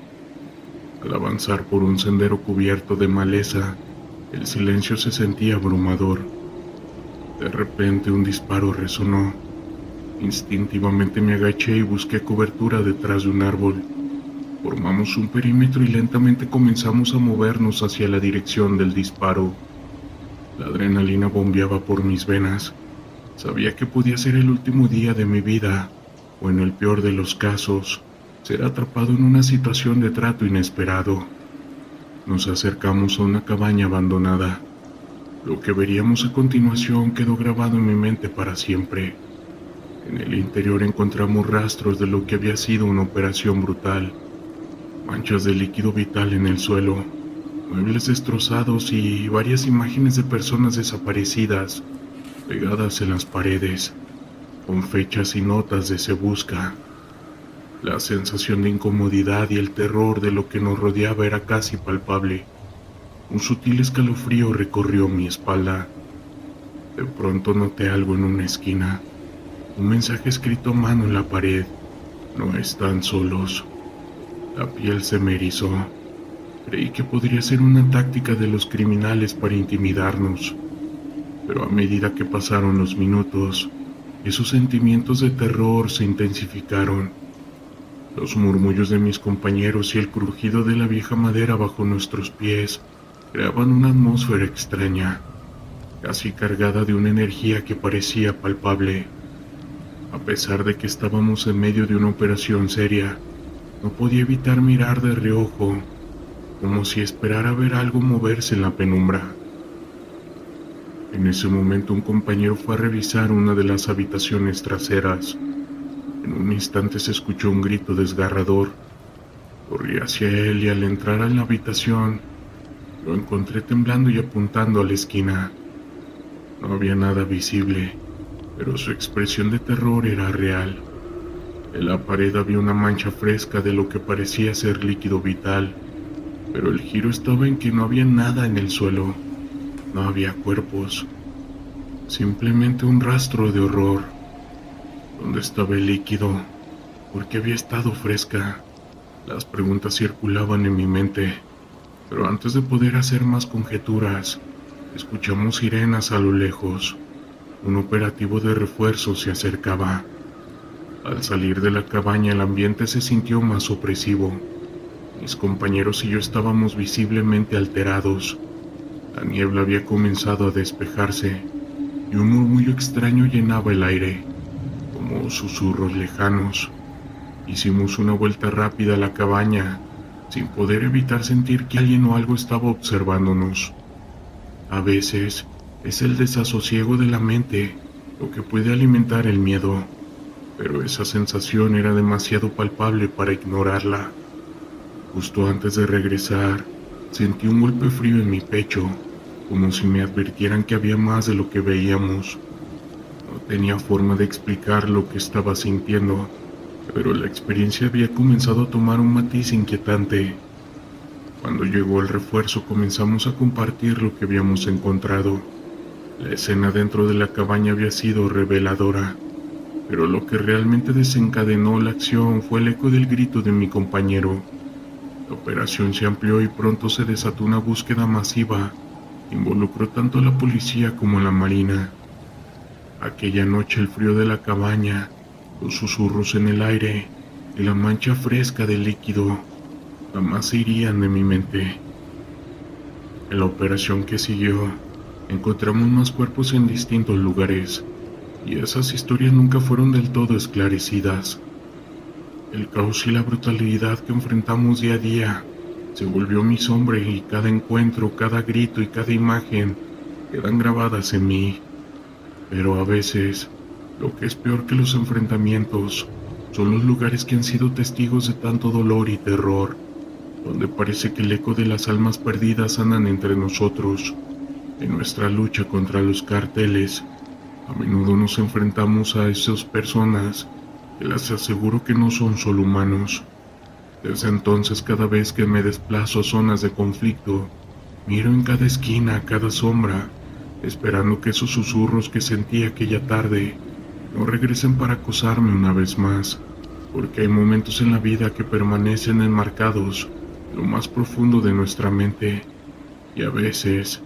Al avanzar por un sendero cubierto de maleza, el silencio se sentía abrumador. De repente un disparo resonó. Instintivamente me agaché y busqué cobertura detrás de un árbol. Formamos un perímetro y lentamente comenzamos a movernos hacia la dirección del disparo. La adrenalina bombeaba por mis venas. Sabía que podía ser el último día de mi vida, o en el peor de los casos, ser atrapado en una situación de trato inesperado. Nos acercamos a una cabaña abandonada. Lo que veríamos a continuación quedó grabado en mi mente para siempre. En el interior encontramos rastros de lo que había sido una operación brutal. Manchas de líquido vital en el suelo, muebles destrozados y varias imágenes de personas desaparecidas pegadas en las paredes, con fechas y notas de se busca. La sensación de incomodidad y el terror de lo que nos rodeaba era casi palpable. Un sutil escalofrío recorrió mi espalda. De pronto noté algo en una esquina, un mensaje escrito a mano en la pared: no están solos. La piel se me erizó. Creí que podría ser una táctica de los criminales para intimidarnos, pero a medida que pasaron los minutos, esos sentimientos de terror se intensificaron. Los murmullos de mis compañeros y el crujido de la vieja madera bajo nuestros pies creaban una atmósfera extraña, casi cargada de una energía que parecía palpable. A pesar de que estábamos en medio de una operación seria, no podía evitar mirar de reojo, como si esperara ver algo moverse en la penumbra. En ese momento un compañero fue a revisar una de las habitaciones traseras. En un instante se escuchó un grito desgarrador. Corrí hacia él y al entrar en la habitación, lo encontré temblando y apuntando a la esquina. No había nada visible, pero su expresión de terror era real. En la pared había una mancha fresca de lo que parecía ser líquido vital, pero el giro estaba en que no había nada en el suelo. No había cuerpos, simplemente un rastro de horror. ¿Dónde estaba el líquido? ¿Por qué había estado fresca? Las preguntas circulaban en mi mente, pero antes de poder hacer más conjeturas, escuchamos sirenas a lo lejos. Un operativo de refuerzo se acercaba. Al salir de la cabaña, el ambiente se sintió más opresivo. Mis compañeros y yo estábamos visiblemente alterados. La niebla había comenzado a despejarse y un murmullo extraño llenaba el aire, como susurros lejanos. Hicimos una vuelta rápida a la cabaña, sin poder evitar sentir que alguien o algo estaba observándonos. A veces es el desasosiego de la mente lo que puede alimentar el miedo, pero esa sensación era demasiado palpable para ignorarla. Justo antes de regresar, sentí un golpe frío en mi pecho, como si me advirtieran que había más de lo que veíamos. No tenía forma de explicar lo que estaba sintiendo, pero la experiencia había comenzado a tomar un matiz inquietante. Cuando llegó el refuerzo, comenzamos a compartir lo que habíamos encontrado. La escena dentro de la cabaña había sido reveladora, pero lo que realmente desencadenó la acción fue el eco del grito de mi compañero. La operación se amplió y pronto se desató una búsqueda masiva. Involucró tanto a la policía como a la marina. Aquella noche el frío de la cabaña, los susurros en el aire y la mancha fresca del líquido jamás se irían de mi mente. En la operación que siguió, encontramos más cuerpos en distintos lugares, y esas historias nunca fueron del todo esclarecidas. El caos y la brutalidad que enfrentamos día a día Se volvió mi sombra y cada encuentro, cada grito y cada imagen quedan grabadas en mí. Pero a veces, lo que es peor que los enfrentamientos, son los lugares que han sido testigos de tanto dolor y terror, donde parece que el eco de las almas perdidas andan entre nosotros. En nuestra lucha contra los carteles, a menudo nos enfrentamos a esas personas que les aseguro que no son solo humanos. Desde entonces, cada vez que me desplazo a zonas de conflicto, miro en cada esquina, cada sombra, esperando que esos susurros que sentí aquella tarde no regresen para acosarme una vez más, porque hay momentos en la vida que permanecen enmarcados en lo más profundo de nuestra mente, y a veces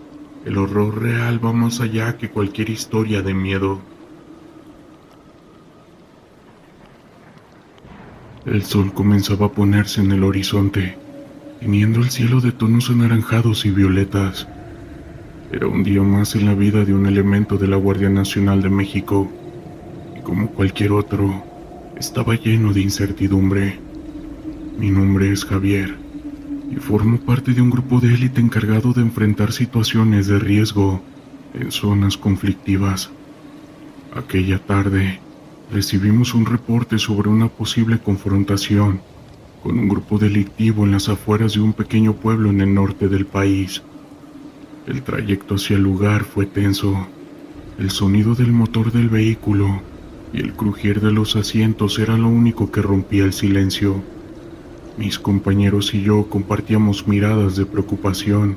el horror real va más allá que cualquier historia de miedo. El sol comenzaba a ponerse en el horizonte, tiñendo el cielo de tonos anaranjados y violetas. Era un día más en la vida de un elemento de la Guardia Nacional de México, y como cualquier otro, estaba lleno de incertidumbre. Mi nombre es Javier, y formo parte de un grupo de élite encargado de enfrentar situaciones de riesgo en zonas conflictivas. Aquella tarde, recibimos un reporte sobre una posible confrontación con un grupo delictivo en las afueras de un pequeño pueblo en el norte del país. El trayecto hacia el lugar fue tenso. El sonido del motor del vehículo y el crujir de los asientos era lo único que rompía el silencio. Mis compañeros y yo compartíamos miradas de preocupación,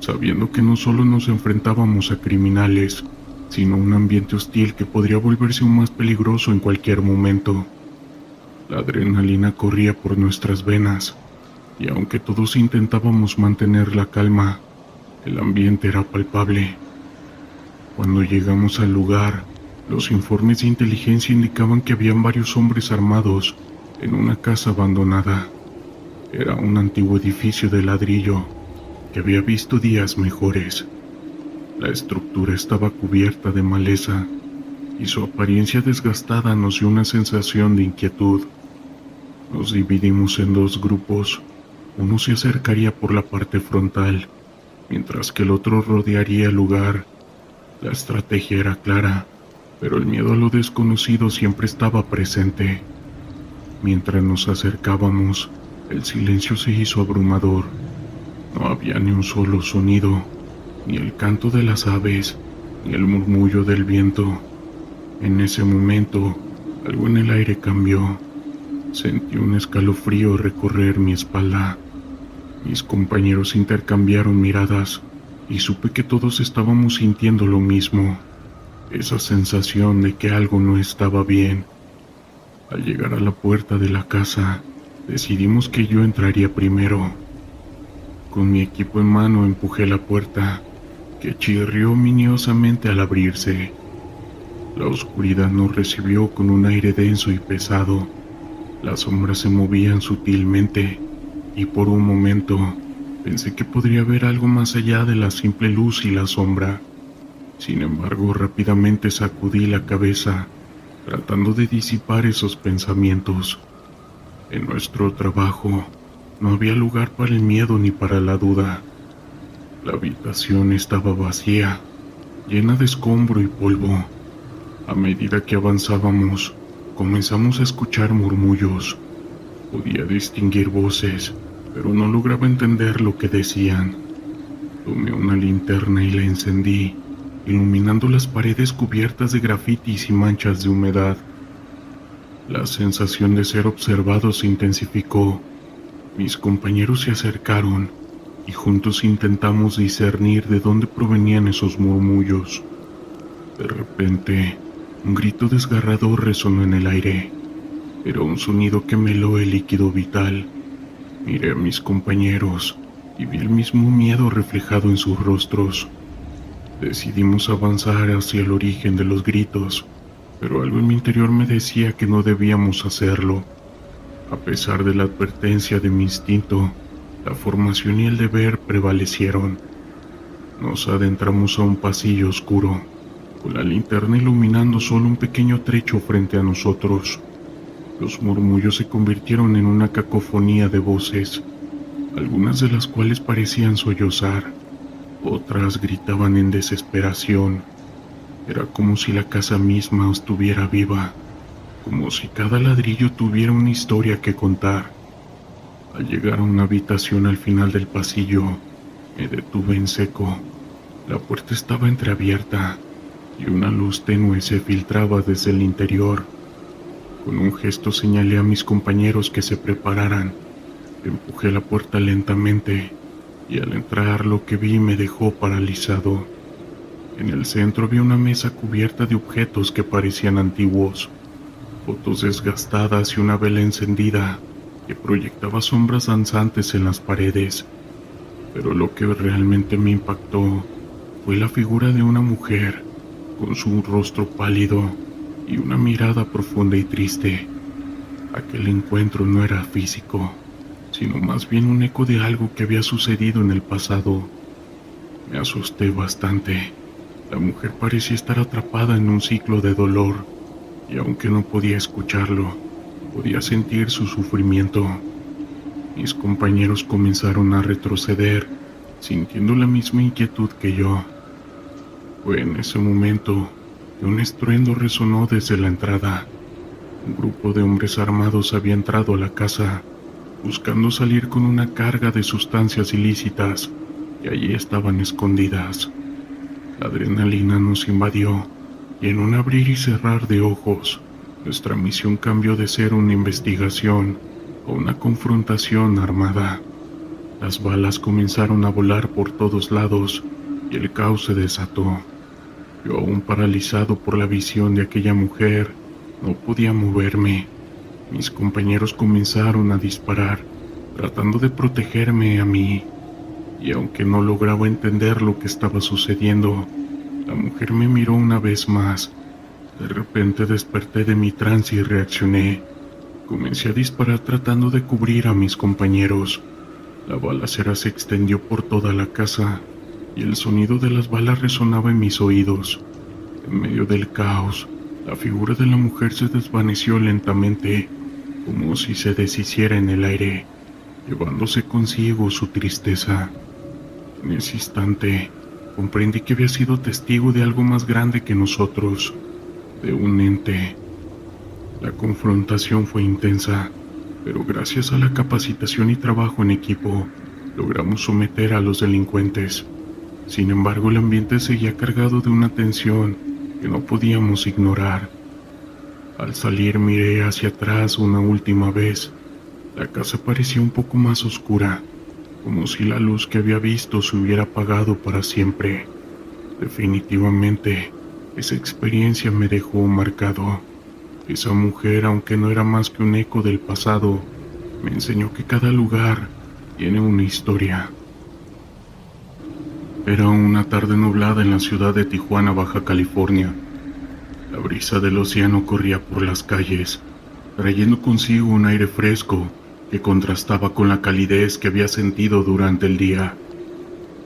sabiendo que no solo nos enfrentábamos a criminales, sino a un ambiente hostil que podría volverse aún más peligroso en cualquier momento. La adrenalina corría por nuestras venas, y aunque todos intentábamos mantener la calma, el ambiente era palpable. Cuando llegamos al lugar, los informes de inteligencia indicaban que habían varios hombres armados en una casa abandonada. Era un antiguo edificio de ladrillo que había visto días mejores. La estructura estaba cubierta de maleza y su apariencia desgastada nos dio una sensación de inquietud. Nos dividimos en dos grupos. Uno se acercaría por la parte frontal, mientras que el otro rodearía el lugar. La estrategia era clara, pero el miedo a lo desconocido siempre estaba presente. Mientras nos acercábamos, el silencio se hizo abrumador. No había ni un solo sonido, ni el canto de las aves, ni el murmullo del viento. En ese momento, algo en el aire cambió. Sentí un escalofrío recorrer mi espalda. Mis compañeros intercambiaron miradas y supe que todos estábamos sintiendo lo mismo, esa sensación de que algo no estaba bien. Al llegar a la puerta de la casa, decidimos que yo entraría primero. Con mi equipo en mano empujé la puerta, que chirrió ominiosamente al abrirse. La oscuridad nos recibió con un aire denso y pesado. Las sombras se movían sutilmente, y por un momento pensé que podría haber algo más allá de la simple luz y la sombra. Sin embargo, rápidamente sacudí la cabeza, tratando de disipar esos pensamientos. En nuestro trabajo no había lugar para el miedo ni para la duda. La habitación estaba vacía, llena de escombro y polvo. A medida que avanzábamos, comenzamos a escuchar murmullos. Podía distinguir voces, pero no lograba entender lo que decían. Tomé una linterna y la encendí, iluminando las paredes cubiertas de grafitis y manchas de humedad. La sensación de ser observado se intensificó. Mis compañeros se acercaron y juntos intentamos discernir de dónde provenían esos murmullos. De repente, un grito desgarrador resonó en el aire. Era un sonido que me heló el líquido vital. Miré a mis compañeros y vi el mismo miedo reflejado en sus rostros. Decidimos avanzar hacia el origen de los gritos, pero algo en mi interior me decía que no debíamos hacerlo. A pesar de la advertencia de mi instinto, la formación y el deber prevalecieron. Nos adentramos a un pasillo oscuro, con la linterna iluminando solo un pequeño trecho frente a nosotros. Los murmullos se convirtieron en una cacofonía de voces. algunas de las cuales parecían sollozar, otras gritaban en desesperación. Era como si la casa misma estuviera viva, como si cada ladrillo tuviera una historia que contar. Al llegar a una habitación al final del pasillo, me detuve en seco. La puerta estaba entreabierta y una luz tenue se filtraba desde el interior. Con un gesto señalé a mis compañeros que se prepararan. Empujé la puerta lentamente y al entrar lo que vi me dejó paralizado. En el centro había una mesa cubierta de objetos que parecían antiguos, fotos desgastadas y una vela encendida que proyectaba sombras danzantes en las paredes. Pero lo que realmente me impactó fue la figura de una mujer, con su rostro pálido y una mirada profunda y triste. Aquel encuentro no era físico, sino más bien un eco de algo que había sucedido en el pasado. Me asusté bastante. La mujer parecía estar atrapada en un ciclo de dolor, y aunque no podía escucharlo, podía sentir su sufrimiento. Mis compañeros comenzaron a retroceder, sintiendo la misma inquietud que yo. Fue en ese momento que un estruendo resonó desde la entrada. Un grupo de hombres armados había entrado a la casa, buscando salir con una carga de sustancias ilícitas que allí estaban escondidas. La adrenalina nos invadió y en un abrir y cerrar de ojos, nuestra misión cambió de ser una investigación a una confrontación armada. Las balas comenzaron a volar por todos lados y el caos se desató. Yo, aún paralizado por la visión de aquella mujer, no podía moverme. Mis compañeros comenzaron a disparar, tratando de protegerme a mí, y aunque no lograba entender lo que estaba sucediendo, la mujer me miró una vez más. De repente desperté de mi trance y reaccioné. Comencé a disparar tratando de cubrir a mis compañeros. La balacera se extendió por toda la casa y el sonido de las balas resonaba en mis oídos. En medio del caos, la figura de la mujer se desvaneció lentamente, como si se deshiciera en el aire, llevándose consigo su tristeza. En ese instante, comprendí que había sido testigo de algo más grande que nosotros, de un ente. La confrontación fue intensa, pero gracias a la capacitación y trabajo en equipo, logramos someter a los delincuentes. Sin embargo, el ambiente seguía cargado de una tensión que no podíamos ignorar. Al salir miré hacia atrás una última vez. La casa parecía un poco más oscura, como si la luz que había visto se hubiera apagado para siempre. Definitivamente, esa experiencia me dejó marcado. Esa mujer, aunque no era más que un eco del pasado, me enseñó que cada lugar tiene una historia. Era una tarde nublada en la ciudad de Tijuana, Baja California. La brisa del océano corría por las calles, trayendo consigo un aire fresco que contrastaba con la calidez que había sentido durante el día.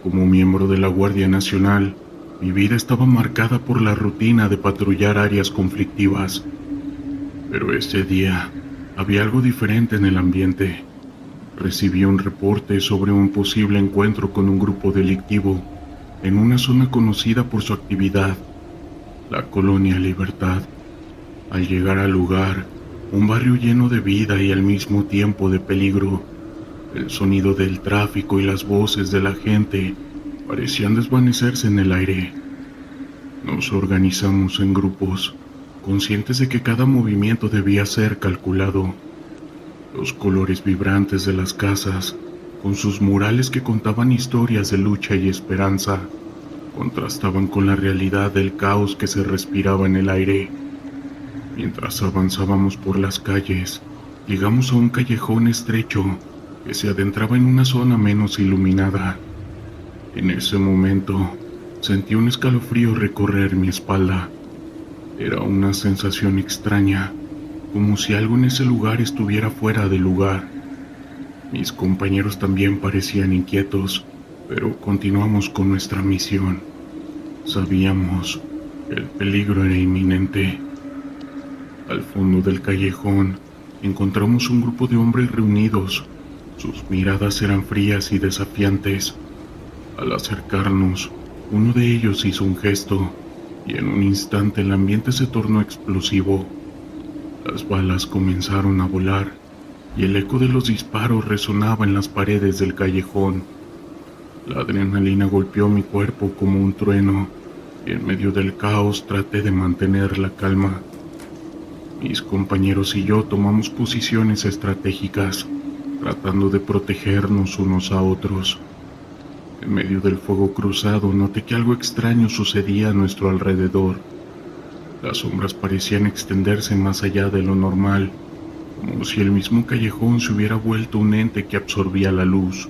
Como miembro de la Guardia Nacional, mi vida estaba marcada por la rutina de patrullar áreas conflictivas. Pero ese día había algo diferente en el ambiente. Recibí un reporte sobre un posible encuentro con un grupo delictivo en una zona conocida por su actividad, la Colonia Libertad. Al llegar al lugar, un barrio lleno de vida y al mismo tiempo de peligro, el sonido del tráfico y las voces de la gente parecían desvanecerse en el aire. Nos organizamos en grupos, conscientes de que cada movimiento debía ser calculado. Los colores vibrantes de las casas, con sus murales que contaban historias de lucha y esperanza, contrastaban con la realidad del caos que se respiraba en el aire. Mientras avanzábamos por las calles, llegamos a un callejón estrecho que se adentraba en una zona menos iluminada. En ese momento, sentí un escalofrío recorrer mi espalda. Era una sensación extraña, como si algo en ese lugar estuviera fuera de lugar. Mis compañeros también parecían inquietos, pero continuamos con nuestra misión. Sabíamos que el peligro era inminente. Al fondo del callejón encontramos un grupo de hombres reunidos. Sus miradas eran frías y desafiantes. Al acercarnos, uno de ellos hizo un gesto, y en un instante el ambiente se tornó explosivo. Las balas comenzaron a volar, y el eco de los disparos resonaba en las paredes del callejón. La adrenalina golpeó mi cuerpo como un trueno, y en medio del caos traté de mantener la calma. Mis compañeros y yo tomamos posiciones estratégicas, tratando de protegernos unos a otros. En medio del fuego cruzado noté que algo extraño sucedía a nuestro alrededor. Las sombras parecían extenderse más allá de lo normal, como si el mismo callejón se hubiera vuelto un ente que absorbía la luz.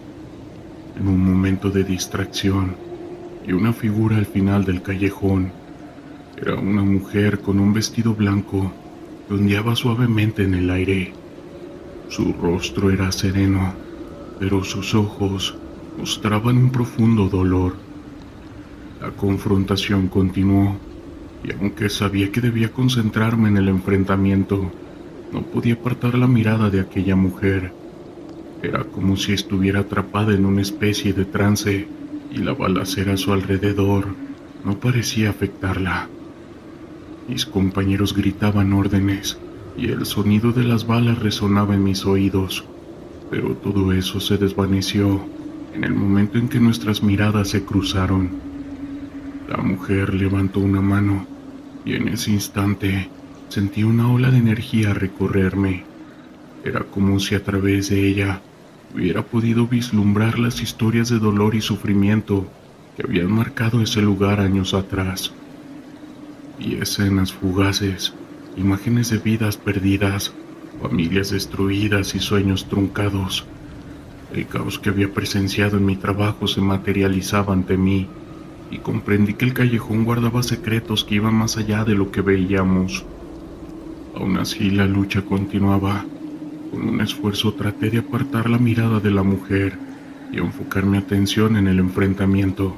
En un momento de distracción, vi una figura al final del callejón. Era una mujer con un vestido blanco que ondeaba suavemente en el aire. Su rostro era sereno, pero sus ojos mostraban un profundo dolor. La confrontación continuó, y aunque sabía que debía concentrarme en el enfrentamiento, no podía apartar la mirada de aquella mujer. Era como si estuviera atrapada en una especie de trance, y la balacera a su alrededor no parecía afectarla. Mis compañeros gritaban órdenes, y el sonido de las balas resonaba en mis oídos, pero todo eso se desvaneció en el momento en que nuestras miradas se cruzaron. La mujer levantó una mano, y en ese instante sentí una ola de energía recorrerme. Era como si a través de ella hubiera podido vislumbrar las historias de dolor y sufrimiento que habían marcado ese lugar años atrás. Y escenas fugaces, imágenes de vidas perdidas, familias destruidas y sueños truncados. El caos que había presenciado en mi trabajo se materializaba ante mí, y comprendí que el callejón guardaba secretos que iban más allá de lo que veíamos. Aún así, la lucha continuaba. Con un esfuerzo traté de apartar la mirada de la mujer y enfocar mi atención en el enfrentamiento.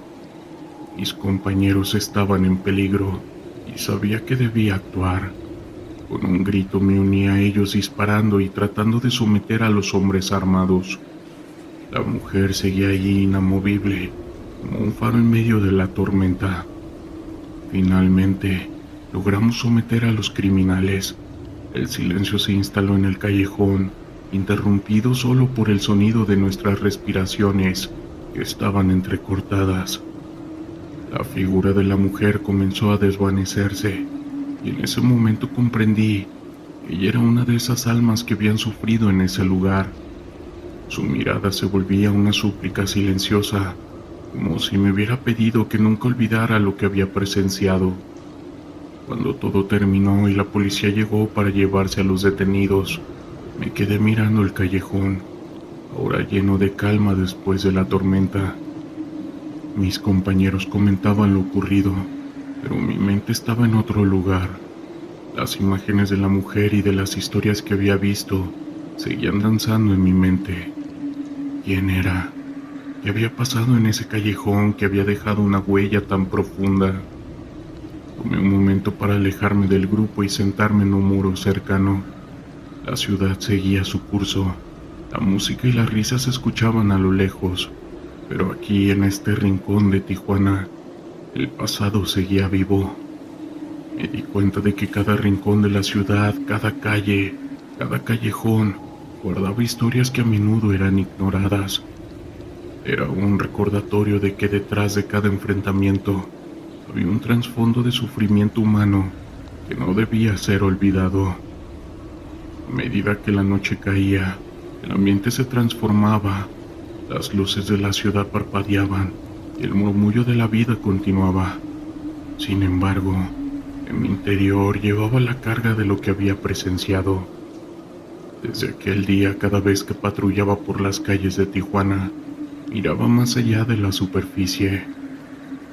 Mis compañeros estaban en peligro y sabía que debía actuar. Con un grito me uní a ellos disparando y tratando de someter a los hombres armados. La mujer seguía allí inamovible, como un faro en medio de la tormenta. Finalmente, logramos someter a los criminales. El silencio se instaló en el callejón, interrumpido solo por el sonido de nuestras respiraciones, que estaban entrecortadas. La figura de la mujer comenzó a desvanecerse, y en ese momento comprendí que ella era una de esas almas que habían sufrido en ese lugar. Su mirada se volvía una súplica silenciosa, como si me hubiera pedido que nunca olvidara lo que había presenciado. Cuando todo terminó y la policía llegó para llevarse a los detenidos, me quedé mirando el callejón, ahora lleno de calma después de la tormenta. Mis compañeros comentaban lo ocurrido, pero mi mente estaba en otro lugar. Las imágenes de la mujer y de las historias que había visto seguían danzando en mi mente. ¿Quién era? ¿Qué había pasado en ese callejón que había dejado una huella tan profunda? Tomé un momento para alejarme del grupo y sentarme en un muro cercano. La ciudad seguía su curso. La música y las risas se escuchaban a lo lejos, pero aquí en este rincón de Tijuana, el pasado seguía vivo. Me di cuenta de que cada rincón de la ciudad, cada calle, cada callejón, guardaba historias que a menudo eran ignoradas. Era un recordatorio de que detrás de cada enfrentamiento había un trasfondo de sufrimiento humano que no debía ser olvidado. A medida que la noche caía, el ambiente se transformaba, las luces de la ciudad parpadeaban y el murmullo de la vida continuaba. Sin embargo, en mi interior llevaba la carga de lo que había presenciado. Desde aquel día, cada vez que patrullaba por las calles de Tijuana, miraba más allá de la superficie.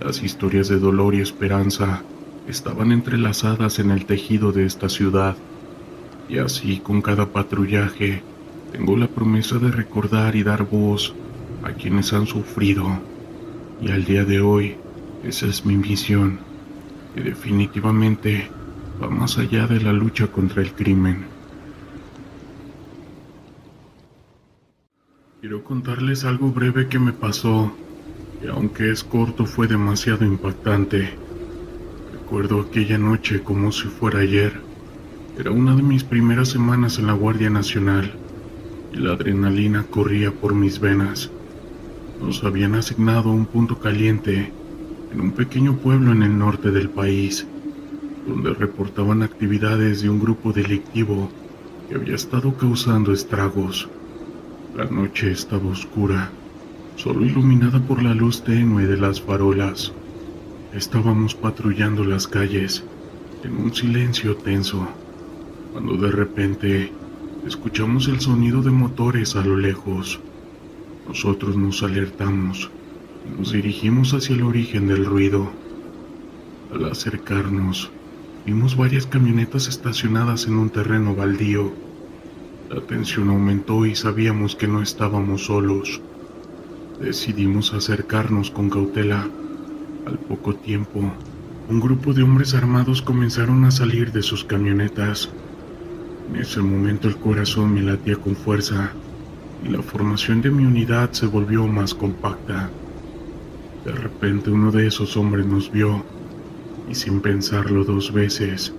Las historias de dolor y esperanza estaban entrelazadas en el tejido de esta ciudad, y así con cada patrullaje tengo la promesa de recordar y dar voz a quienes han sufrido, y al día de hoy esa es mi misión, que definitivamente va más allá de la lucha contra el crimen. quiero contarles algo breve que me pasó, que aunque es corto fue demasiado impactante. Recuerdo aquella noche como si fuera ayer. Era una de mis primeras semanas en la Guardia Nacional y la adrenalina corría por mis venas. Nos habían asignado a un punto caliente en un pequeño pueblo en el norte del país, donde reportaban actividades de un grupo delictivo que había estado causando estragos. La noche estaba oscura, solo iluminada por la luz tenue de las farolas. Estábamos patrullando las calles en un silencio tenso, cuando de repente escuchamos el sonido de motores a lo lejos. Nosotros nos alertamos y nos dirigimos hacia el origen del ruido. Al acercarnos, vimos varias camionetas estacionadas en un terreno baldío. La tensión aumentó y sabíamos que no estábamos solos. Decidimos acercarnos con cautela. Al poco tiempo, un grupo de hombres armados comenzaron a salir de sus camionetas. En ese momento el corazón me latía con fuerza y la formación de mi unidad se volvió más compacta. De repente uno de esos hombres nos vio y sin pensarlo dos veces,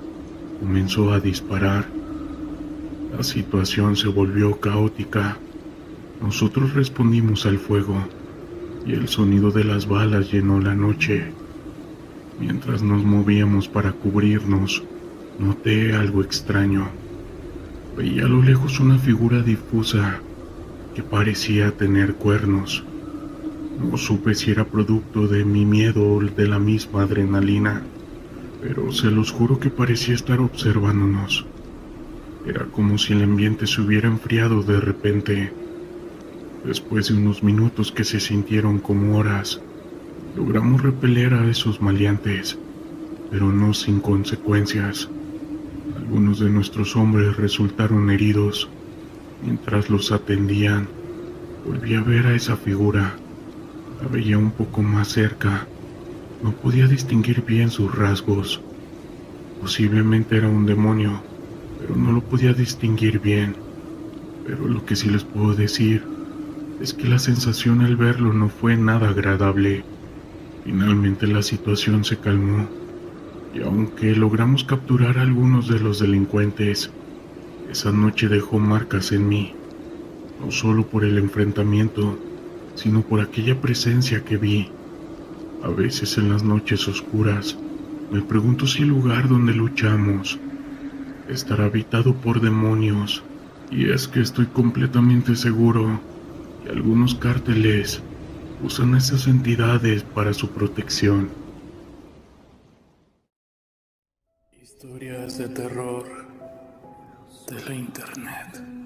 comenzó a disparar. La situación se volvió caótica. Nosotros respondimos al fuego y el sonido de las balas llenó la noche. Mientras nos movíamos para cubrirnos, noté algo extraño. Veía a lo lejos una figura difusa que parecía tener cuernos. No supe si era producto de mi miedo o de la misma adrenalina, pero se los juro que parecía estar observándonos. Era como si el ambiente se hubiera enfriado de repente. Después de unos minutos que se sintieron como horas, logramos repeler a esos maleantes, pero no sin consecuencias. Algunos de nuestros hombres resultaron heridos. Mientras los atendían, volví a ver a esa figura. La veía un poco más cerca. No podía distinguir bien sus rasgos. Posiblemente era un demonio, pero no lo podía distinguir bien. Pero lo que sí les puedo decir es que la sensación al verlo no fue nada agradable. Finalmente la situación se calmó, y aunque logramos capturar a algunos de los delincuentes, esa noche dejó marcas en mí, no solo por el enfrentamiento, sino por aquella presencia que vi. A veces en las noches oscuras, me pregunto si el lugar donde luchamos estará habitado por demonios, y es que estoy completamente seguro que algunos cárteles usan a esas entidades para su protección. Historias de terror de la internet.